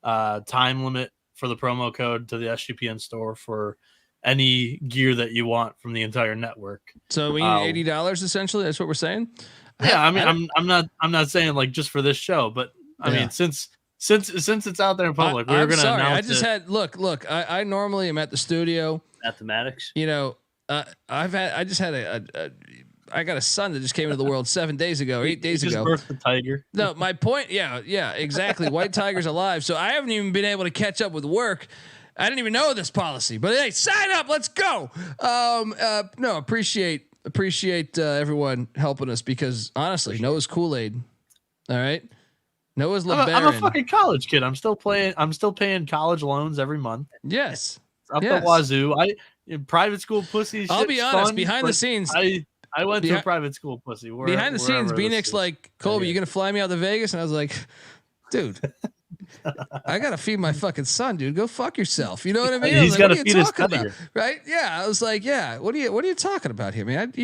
time limit for the promo code to the SGPN store for any gear that you want from the entire network. So we need $80 essentially. That's what we're saying. Yeah, I mean, I'm not saying like just for this show, but I mean, since it's out there in public, we're gonna sorry. announce I just had look. I normally am at the studio. Mathematics. You know, I got a son that just came into the world 7 days ago, 8 days ago. Birthed the tiger. No, my point. Yeah, exactly. White tiger's alive. So I haven't even been able to catch up with work. I didn't even know this policy, but hey, sign up. Let's go. No, appreciate everyone helping us because honestly, Noah's Kool-Aid. All right. Noah's LeBaron. I'm a fucking college kid. I'm still paying college loans every month. Yes. Up the wazoo. Private school pussy. I'll be honest. Fun, behind the scenes, I went to a private school pussy. Behind the scenes, Bieniek's like, Colby, you gonna fly me out to Vegas? And I was like, dude, I gotta feed my fucking son, dude. Go fuck yourself. You know what I mean? He's got to feed his tiger, right? Yeah. I was like, yeah. What are you talking about here, man?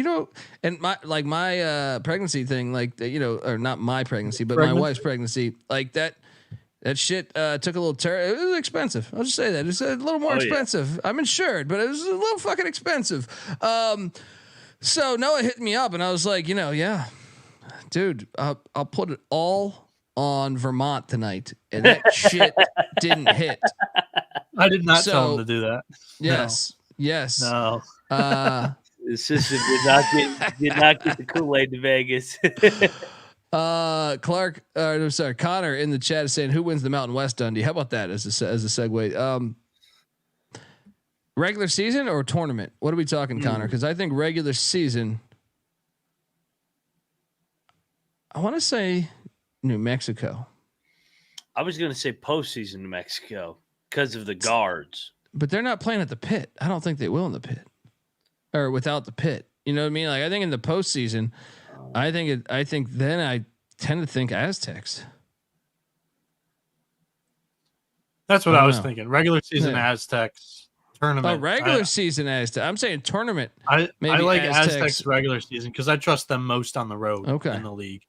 And my pregnancy thing, or not my pregnancy, but my wife's pregnancy, like that shit took a little turn. It was expensive. I'll just say that it's a little more expensive. I'm insured, but it was a little fucking expensive. So Noah hit me up, and I was like, yeah, dude, I'll put it all on Vermont tonight, and that shit didn't hit. I did not tell him to do that. Yes. No. The system did not get the Kool-Aid to Vegas. Connor in the chat is saying, who wins the Mountain West, Dundee? How about that as a segue? Regular season or tournament? What are we talking, Connor? Because I think regular season, I want to say New Mexico. I was going to say postseason New Mexico because of the guards. But they're not playing at the pit. I don't think they will in the pit or without the pit. You know what I mean? Like I think in the postseason, I think then I tend to think Aztecs. That's what I was thinking. Regular season Aztecs. Tournament. Regular season Aztecs. I'm saying tournament. I like Aztecs regular season because I trust them most on the road in the league.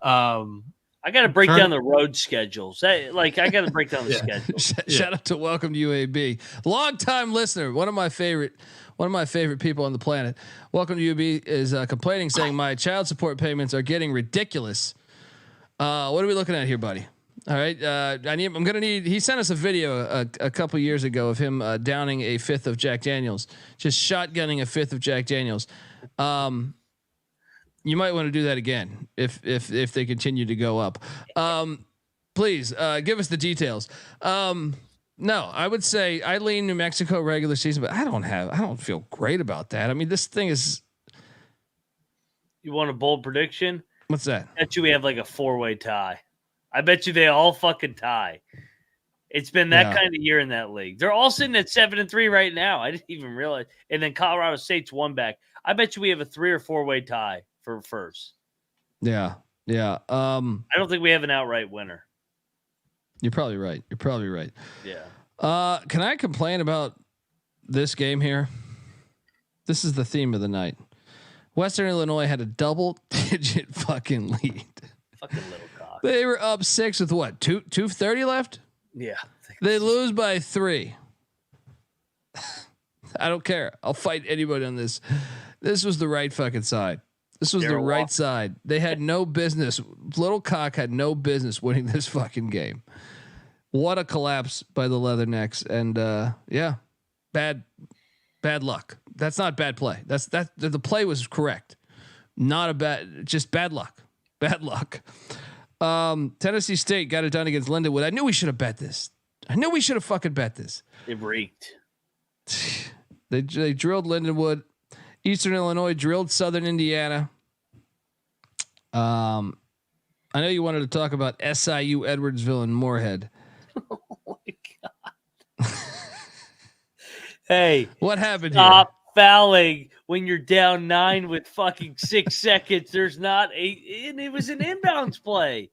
I got to break down the road schedules. I got to break down the schedule. Shout out to Welcome to UAB, long time listener, one of my favorite people on the planet. Welcome to UAB is complaining, saying my child support payments are getting ridiculous. What are we looking at here, buddy? All right, I'm gonna need. He sent us a video a couple years ago of him downing a fifth of Jack Daniels, just shotgunning a fifth of Jack Daniels. You might want to do that again if they continue to go up. Please give us the details. No, I would say I lean New Mexico regular season, but I don't feel great about that. I mean, this thing is. You want a bold prediction? What's that? I bet you we have like a 4-way tie. I bet you they all fucking tie. It's been that kind of year in that league. They're all sitting at 7-3 right now. I didn't even realize. And then Colorado State's one back. I bet you we have a 3 or 4-way tie for first. Yeah. I don't think we have an outright winner. You're probably right. Yeah. Can I complain about this game here? This is the theme of the night. Western Illinois had a double-digit fucking lead. Fucking little cock. They were up 6 with what? 2:30 left? Yeah. They lose by 3. I don't care. I'll fight anybody on this. This was the right fucking side. This was the right side. They had no business. Little cock had no business winning this fucking game. What a collapse by the Leathernecks. And bad luck. That's not bad play. The play was correct. Just bad luck. Bad luck. Tennessee State got it done against Lindenwood. I knew we should have bet this. I knew we should have fucking bet this. It reeked. They drilled Lindenwood. Eastern Illinois drilled Southern Indiana. I know you wanted to talk about SIU, Edwardsville, and Moorhead. Oh my God. Hey, what happened stop fouling when you're down 9 with fucking 6 seconds. There's not and it was an inbounds play.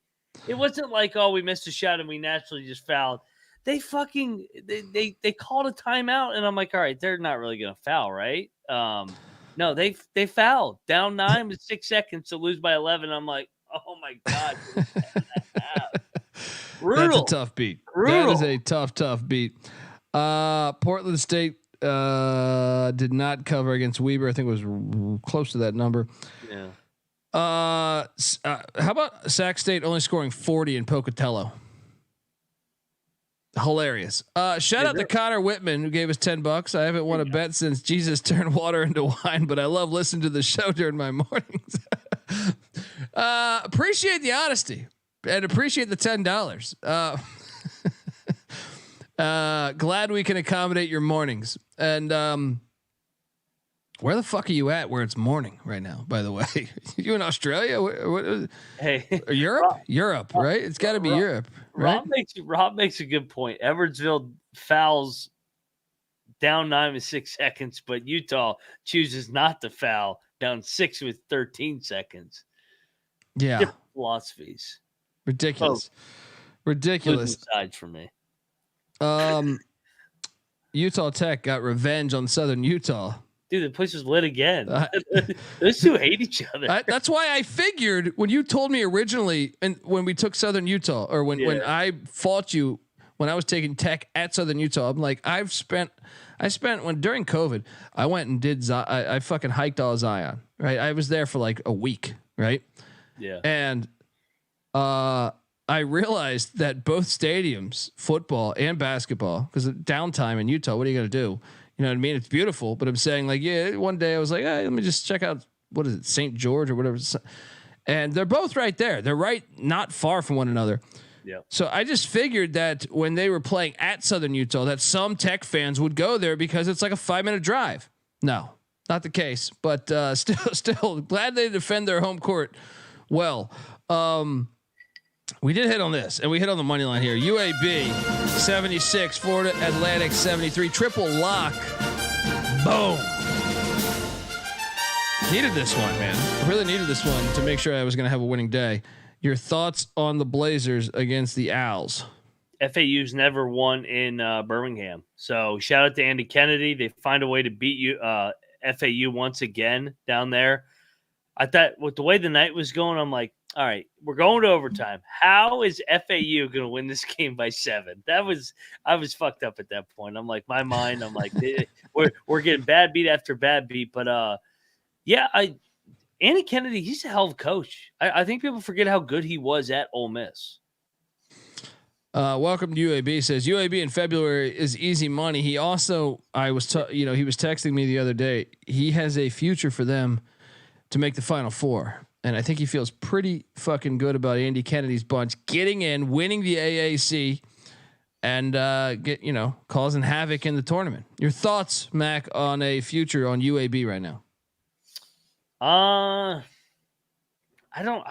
It wasn't like, oh, we missed a shot and we naturally just fouled. They fucking they called a timeout, and I'm like, all right, they're not really gonna foul, right? No, they fouled down 9 with 6 seconds to lose by 11. I'm like, oh my God. Brutal. That's a tough beat. Brutal. That is a tough beat. Portland State did not cover against Weber. I think it was close to that number. Yeah. How about Sac State only scoring 40 in Pocatello? Hilarious. Shout out to Connor Whitman, who gave us $10. I haven't won a bet since Jesus turned water into wine, but I love listening to the show during my mornings. Appreciate the honesty and appreciate the $10. Glad we can accommodate your mornings. And where the fuck are you at where it's morning right now, by the way? You in Australia? Hey, Europe, right? It's got to be Europe, right? Rob makes a good point. Edwardsville fouls down 9 with 6 seconds, but Utah chooses not to foul down 6 with 13 seconds. Yeah. Different philosophies. Ridiculous. Sides for me. Utah Tech got revenge on Southern Utah. Dude, the place was lit again. Those two hate each other. That's why I figured when you told me originally, and when we took Southern Utah, or when I fought you when I was taking Tech at Southern Utah, I'm like, I spent when during COVID, I went and did I fucking hiked all Zion, right? I was there for like a week, right? Yeah. And I realized that both stadiums, football and basketball, because of downtime in Utah, what are you gonna do? You know what I mean? It's beautiful, but I'm saying like, yeah, one day I was like, hey, let me just check out, what is it? St. George or whatever. And they're both right there. They're right, not far from one another. Yeah. So I just figured that when they were playing at Southern Utah, that some Tech fans would go there because it's like a 5-minute drive. No, not the case, but still glad they defend their home court well. We did hit on this, and we hit on the money line here. UAB 76, Florida Atlantic 73, triple lock. Boom. Needed this one, man. I really needed this one to make sure I was going to have a winning day. Your thoughts on the Blazers against the Owls? FAU's never won in Birmingham, so shout out to Andy Kennedy. They find a way to beat you, FAU once again down there. I thought with the way the night was going, I'm like, all right, we're going to overtime. How is FAU going to win this game by 7? I was fucked up at that point. I'm like, my mind, I'm like, we're getting bad beat after bad beat. But Andy Kennedy, he's a hell of a coach. I think people forget how good he was at Ole Miss. Welcome to UAB. Says UAB in February is easy money. He also, he was texting me the other day. He has a future for them to make the Final Four. And I think he feels pretty fucking good about Andy Kennedy's bunch getting in, winning the AAC, and causing havoc in the tournament. Your thoughts, Mac, on a future on UAB right now? I don't.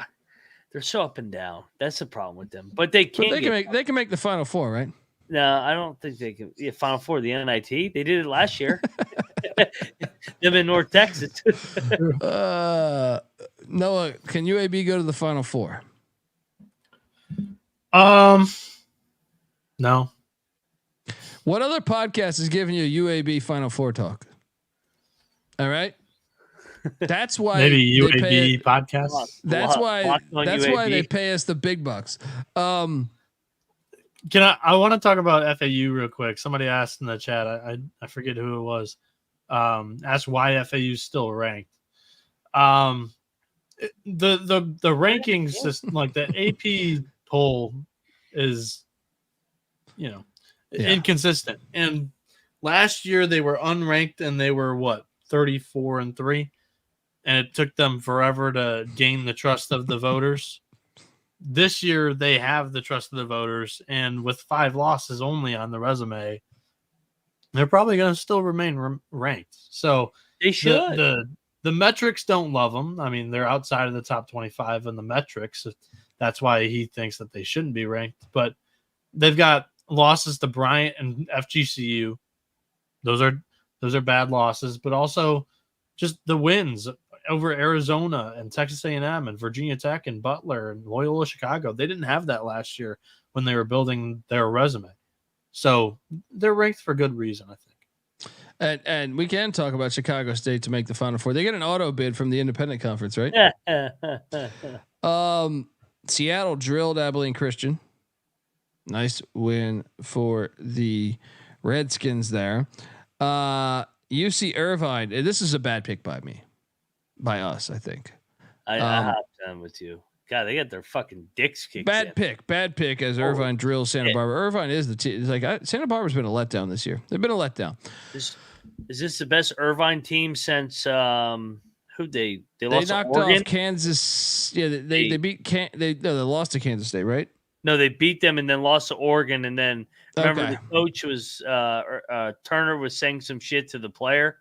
They're so up and down. That's the problem with them. But they can't. But they can make the Final Four, right? No, I don't think they can. Yeah, Final Four, the NIT. They did it last year. Them in North Texas. Noah, can UAB go to the Final Four? No. What other podcast is giving you UAB Final Four talk? All right. That's why maybe UAB podcast. That's why they pay us the big bucks. I want to talk about FAU real quick. Somebody asked in the chat. I forget who it was. Asked why FAU is still ranked. The rankings system, like the AP poll, is inconsistent. And last year they were unranked and they were 34-3, and it took them forever to gain the trust of the voters. This year they have the trust of the voters, and with 5 losses only on the resume, they're probably going to still remain ranked. So They should. The metrics don't love them. I mean, they're outside of the top 25 in the metrics. That's why he thinks that they shouldn't be ranked. But they've got losses to Bryant and FGCU. Those are bad losses, but also just the wins over Arizona and Texas A&M and Virginia Tech and Butler and Loyola Chicago. They didn't have that last year when they were building their resume. So they're ranked for good reason, I think. And we can talk about Chicago State to make the Final Four. They get an auto bid from the independent conference, right? Seattle drilled Abilene Christian. Nice win for the Redskins there. UC Irvine. This is a bad pick by us, I think. I hopped on with you. God, they got their fucking dicks kicked. Bad pick as Irvine drills Santa Barbara. Irvine is the team. It's like Santa Barbara's been a letdown this year. They've been a letdown. Is this the best Irvine team since who they lost knocked to Oregon? off Kansas? Yeah, they beat they lost to Kansas State, right? No, they beat them and then lost to Oregon, and then remember the coach was Turner was saying some shit to the player,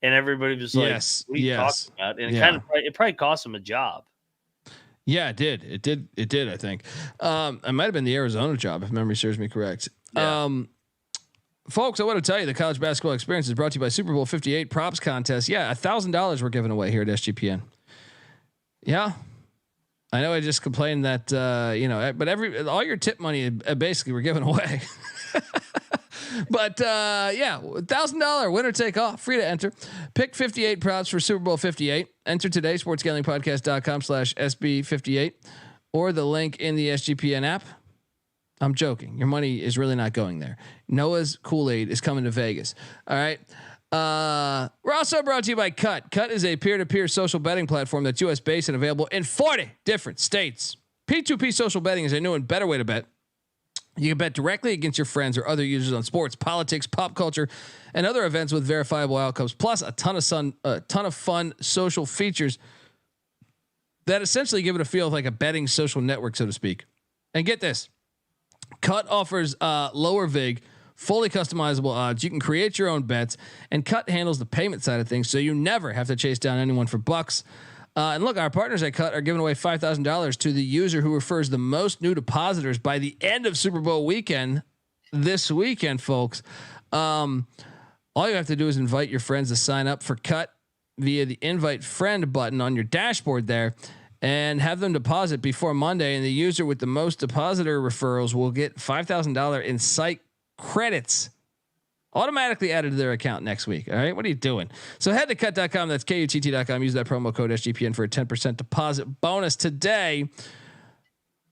and everybody was like, "What are you talking about?" And it probably cost him a job. Yeah, it did. It did. I think it might have been the Arizona job, if memory serves me correct. Yeah. Folks, I want to tell you the college basketball experience is brought to you by Super Bowl 58 props contest. Yeah, $1,000 we're giving away here at SGPN. Yeah, I know I just complained that but all your tip money basically we're giving away. But $1,000 winner take all, free to enter. Pick 58 props for Super Bowl 58. Enter today, sportsgamblingpodcast.com/SB58 or the link in the SGPN app. I'm joking. Your money is really not going there. Noah's Kool-Aid is coming to Vegas. All right. We're also brought to you by Cut. Cut is a peer-to-peer social betting platform that's US based and available in 40 different states. P2P social betting is a new and better way to bet. You can bet directly against your friends or other users on sports, politics, pop culture, and other events with verifiable outcomes, plus a ton of fun social features that essentially give it a feel of like a betting social network, so to speak. And get this. Cut offers lower vig, fully customizable odds. You can create your own bets, and Cut handles the payment side of things, so you never have to chase down anyone for bucks. And look, our partners at Cut are giving away $5,000 to the user who refers the most new depositors by the end of Super Bowl weekend this weekend, folks. All you have to do is invite your friends to sign up for Cut via the invite friend button on your dashboard there, and have them deposit before Monday. And the user with the most depositor referrals will get $5,000 in site credits automatically added to their account next week. All right. What are you doing? So head to cut.com. That's KUTT.com. Use that promo code SGPN for a 10% deposit bonus today.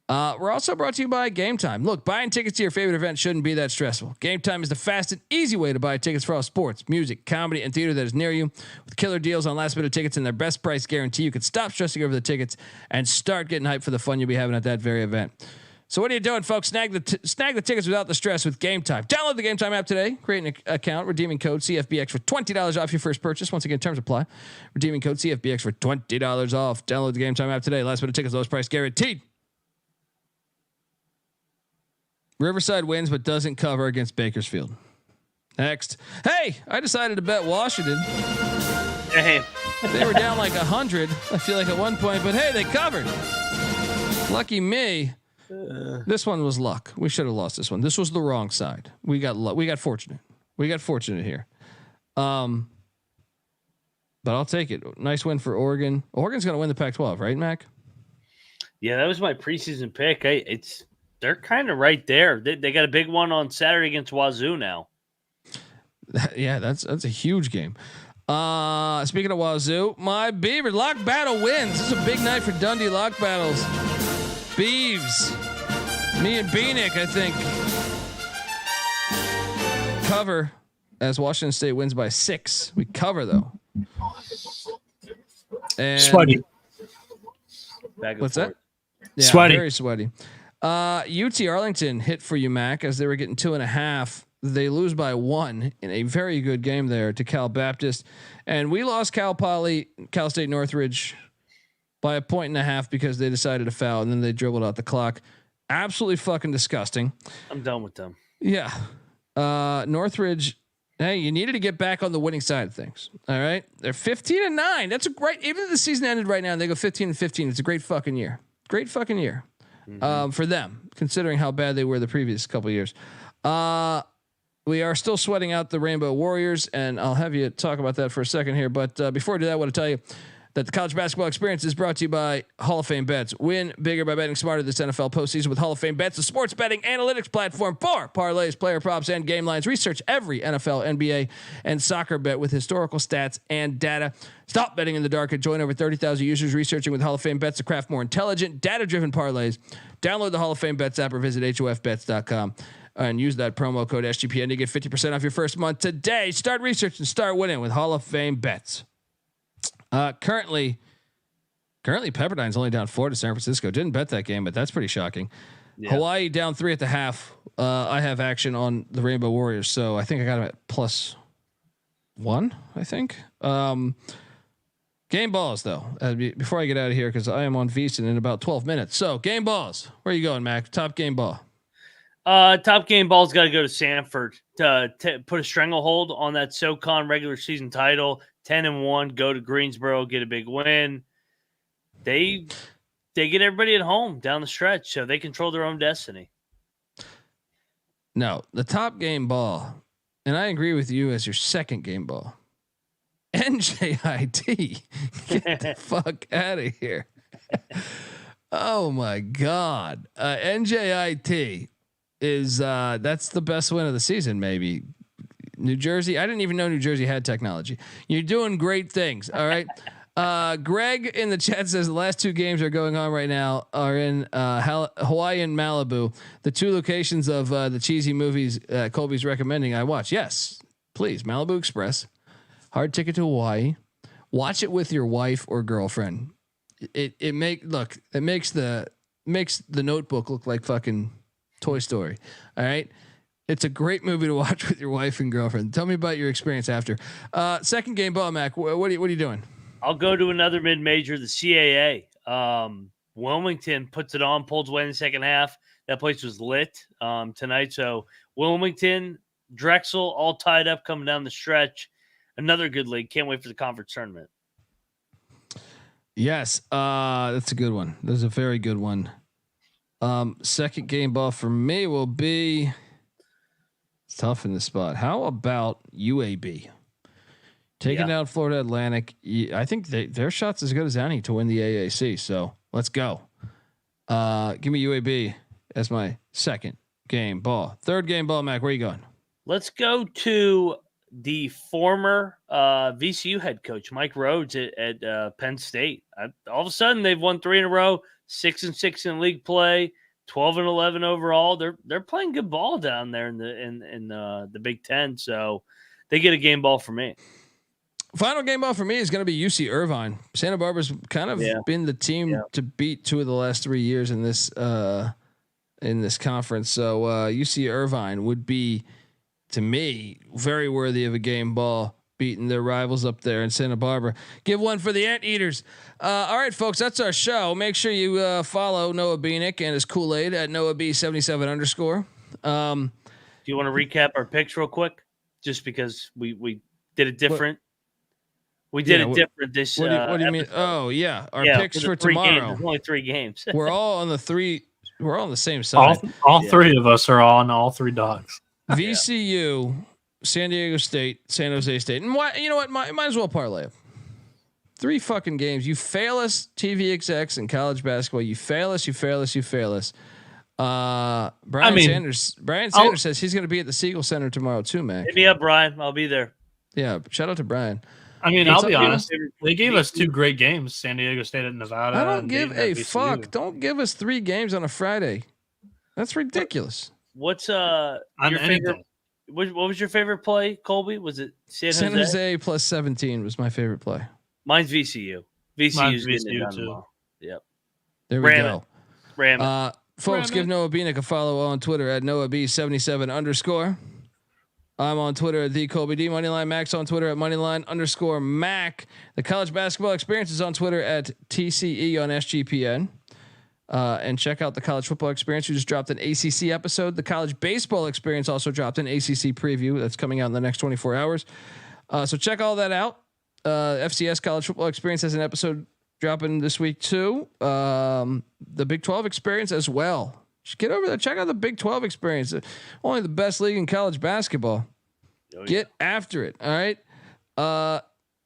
We're also brought to you by Gametime. Look, buying tickets to your favorite event shouldn't be that stressful. Gametime is the fast and easy way to buy tickets for all sports, music, comedy, and theater that is near you. With killer deals on last minute tickets and their best price guarantee, you can stop stressing over the tickets and start getting hyped for the fun you'll be having at that very event. So what are you doing, folks? Snag the tickets without the stress with Gametime. Download the Gametime app today. Create an account. Redeeming code CFBX for $20 off your first purchase. Once again, terms apply. Redeeming code CFBX for $20 off. Download the Gametime app today. Last minute tickets, lowest price guaranteed. Riverside wins but doesn't cover against Bakersfield. Next. Hey, I decided to bet Washington. Hey. They were down like 100, I feel like at one point, but hey, they covered. Lucky me. This one was luck. We should have lost this one. This was the wrong side. We got luck. We got fortunate. Here. But I'll take it. Nice win for Oregon. Oregon's going to win the Pac-12, right, Mac? Yeah, that was my preseason pick. They're kind of right there. They got a big one on Saturday against Wazoo now. Yeah, that's a huge game. Speaking of Wazoo, my Beaver lock battle wins. This is a big night for Dundee lock battles. Beavs, me and Bieniek, I think, cover as Washington State wins by 6. We cover though. And sweaty. What's that? Yeah, sweaty. Very sweaty. UT Arlington hit for you, Mac, as they were getting 2.5. They lose by 1 in a very good game there to Cal Baptist, and we lost Cal State Northridge by 1.5 because they decided to foul and then they dribbled out the clock. Absolutely fucking disgusting. I'm done with them. Yeah. Northridge Hey, you needed to get back on the winning side of things. All right, they're 15-9. That's a great. Even if the season ended right now and they go 15-15, it's a great fucking year. Great fucking year for them, considering how bad they were the previous couple of years. We are still sweating out the Rainbow Warriors, and I'll have you talk about that for a second here. But before I do that, I want to tell you that the college basketball experience is brought to you by Hall of Fame Bets. Win bigger by betting smarter this NFL postseason with Hall of Fame Bets, the sports betting analytics platform for parlays, player props, and game lines. Research every NFL, NBA, and soccer bet with historical stats and data. Stop betting in the dark and join over 30,000 users researching with Hall of Fame Bets to craft more intelligent, data-driven parlays. Download the Hall of Fame Bets app or visit hofbets.com. And use that promo code SGPN to get 50% off your first month today. Start research and start winning with Hall of Fame Bets. Currently Pepperdine's only down 4 to San Francisco. Didn't bet that game, but that's pretty shocking. Yeah. Hawaii down 3 at the half. I have action on the Rainbow Warriors, so I think I got them at +1. I think. Game balls though. Before I get out of here, because I am on VCU in about 12 minutes. So game balls. Where are you going, Mac? Top game ball. Top game ball's got to go to Sanford to put a stranglehold on that SoCon regular season title. 10-1, go to Greensboro, get a big win. They get everybody at home down the stretch, so they control their own destiny. No, the top game ball, and I agree with you as your second game ball. NJIT, get the fuck out of here. Oh my God. NJIT is that's the best win of the season, maybe. New Jersey. I didn't even know New Jersey had technology. You're doing great things. All right. Greg in the chat says the last 2 games are going on right now are in Hawaii and Malibu, the 2 locations of the cheesy movies Colby's recommending I watch. Yes, please. Malibu Express, hard ticket to Hawaii. Watch it with your wife or girlfriend. It makes the Notebook look like fucking Toy Story. All right. It's a great movie to watch with your wife and girlfriend. Tell me about your experience after. Second game ball, Mac. What are you doing? I'll go to another mid-major, the CAA. Wilmington puts it on, pulls away in the second half. That place was lit tonight. So Wilmington, Drexel, all tied up coming down the stretch. Another good league. Can't wait for the conference tournament. Yes, that's a good one. That's a very good one. Second game ball for me will be. It's tough in this spot. How about UAB taking down Florida Atlantic? I think their shot's as good as any to win the AAC. So let's go. Give me UAB as my second game ball. Third game ball, Mac. Where are you going? Let's go to the former VCU head coach Mike Rhodes at Penn State. All of a sudden, they've won 3 in a row, 6-6 in league play. 12-11 overall. They're playing good ball down there in the Big Ten. So they get a game ball for me. Final game ball for me is going to be UC Irvine. Santa Barbara's kind of been the team to beat 2 of the last 3 years in this conference. So UC Irvine would be, to me, very worthy of a game ball, beating their rivals up there in Santa Barbara. Give one for the Anteaters. All right, folks, that's our show. Make sure you follow Noah Bieniek and his Kool-Aid at NoahB77_. Do you want to recap our picks real quick? Just because we did it different. We did it different this. What do you mean? Oh yeah, our picks for tomorrow. There's only 3 games. We're all on the same side. All 3 of us are on all 3 dogs. VCU, San Diego State, San Jose State, and why? You know what? Might as well parlay it. 3 fucking games. You fail us, TV execs in college basketball. You fail us. Brian Sanders says he's going to be at the Siegel Center tomorrow too, man. Hit me up, Brian. I'll be there. Yeah, shout out to Brian. I mean, I'll be honest. They gave us 2 great games: San Diego State at Nevada. I don't give a fuck. Don't give us 3 games on a Friday. That's ridiculous. What's your favorite? What was your favorite play, Colby? Was it San Jose plus 17 was my favorite play. Mine's VCU. VCU's VCU too. Yep. There we go. Ram it. Folks, give Noah Bieniek a follow on Twitter at NoahB77_. I'm on Twitter at the Colby D. Moneyline Max on Twitter at Moneyline_Mac. The college basketball experience is on Twitter at TCE on SGPN. And check out the college football experience. We just dropped an ACC episode. The college baseball experience also dropped an ACC preview that's coming out in the next 24 hours. So check all that out. FCS college football experience has an episode dropping this week too. The Big 12 experience as well. Just get over there. Check out the Big 12 experience. Only the best league in college basketball. Get after it. All right.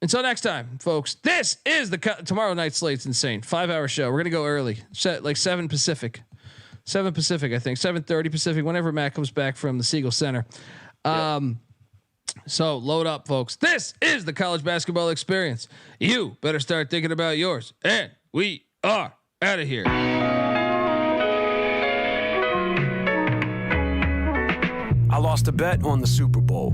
Until next time, folks, this is the tomorrow night slate's insane 5-hour show. We're going to go early, set like 7 Pacific, I think 7:30 Pacific, whenever Matt comes back from the Siegel Center. So load up, folks. This is the college basketball experience. You better start thinking about yours. And we are out of here. I lost a bet on the Super Bowl,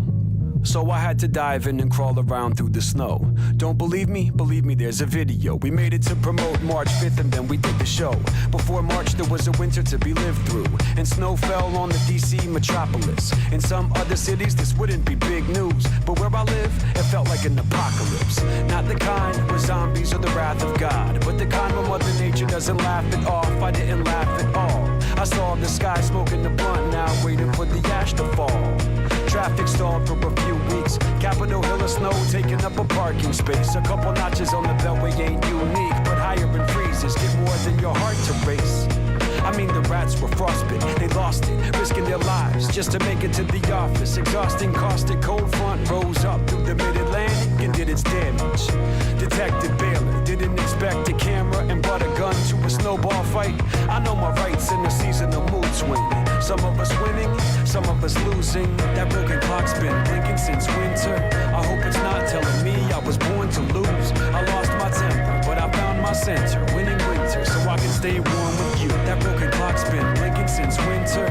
so I had to dive in and crawl around through the snow. Don't believe me? Believe me, there's a video. We made it to promote March 5th and then we did the show. Before March there was a winter to be lived through, and snow fell on the DC metropolis. In some other cities this wouldn't be big news, but where I live it felt like an apocalypse. Not the kind where zombies or the wrath of God, but the kind where Mother Nature doesn't laugh it off. I didn't laugh at all. I saw the sky smoking the blunt, now waiting for the ash to fall. Traffic stalled for a few weeks. Capitol Hill of snow taking up a parking space. A couple notches on the beltway ain't unique, but higher in freezes get more than your heart to race. I mean the rats were frostbitten, they lost it, risking their lives just to make it to the office. Exhausting, caustic, cold front rose up through the mid-Atlantic and did its damage. Detective Baylor didn't expect a camera and brought a gun to a snowball fight. I know my rights in the season of mood swing. Some of us winning, some of us losing. That broken clock's been blinking since winter. I hope it's not telling me I was born to lose. I lost my temper, but I found my center. Winning winter, so I can stay warm with you. That broken clock's been blinking since winter.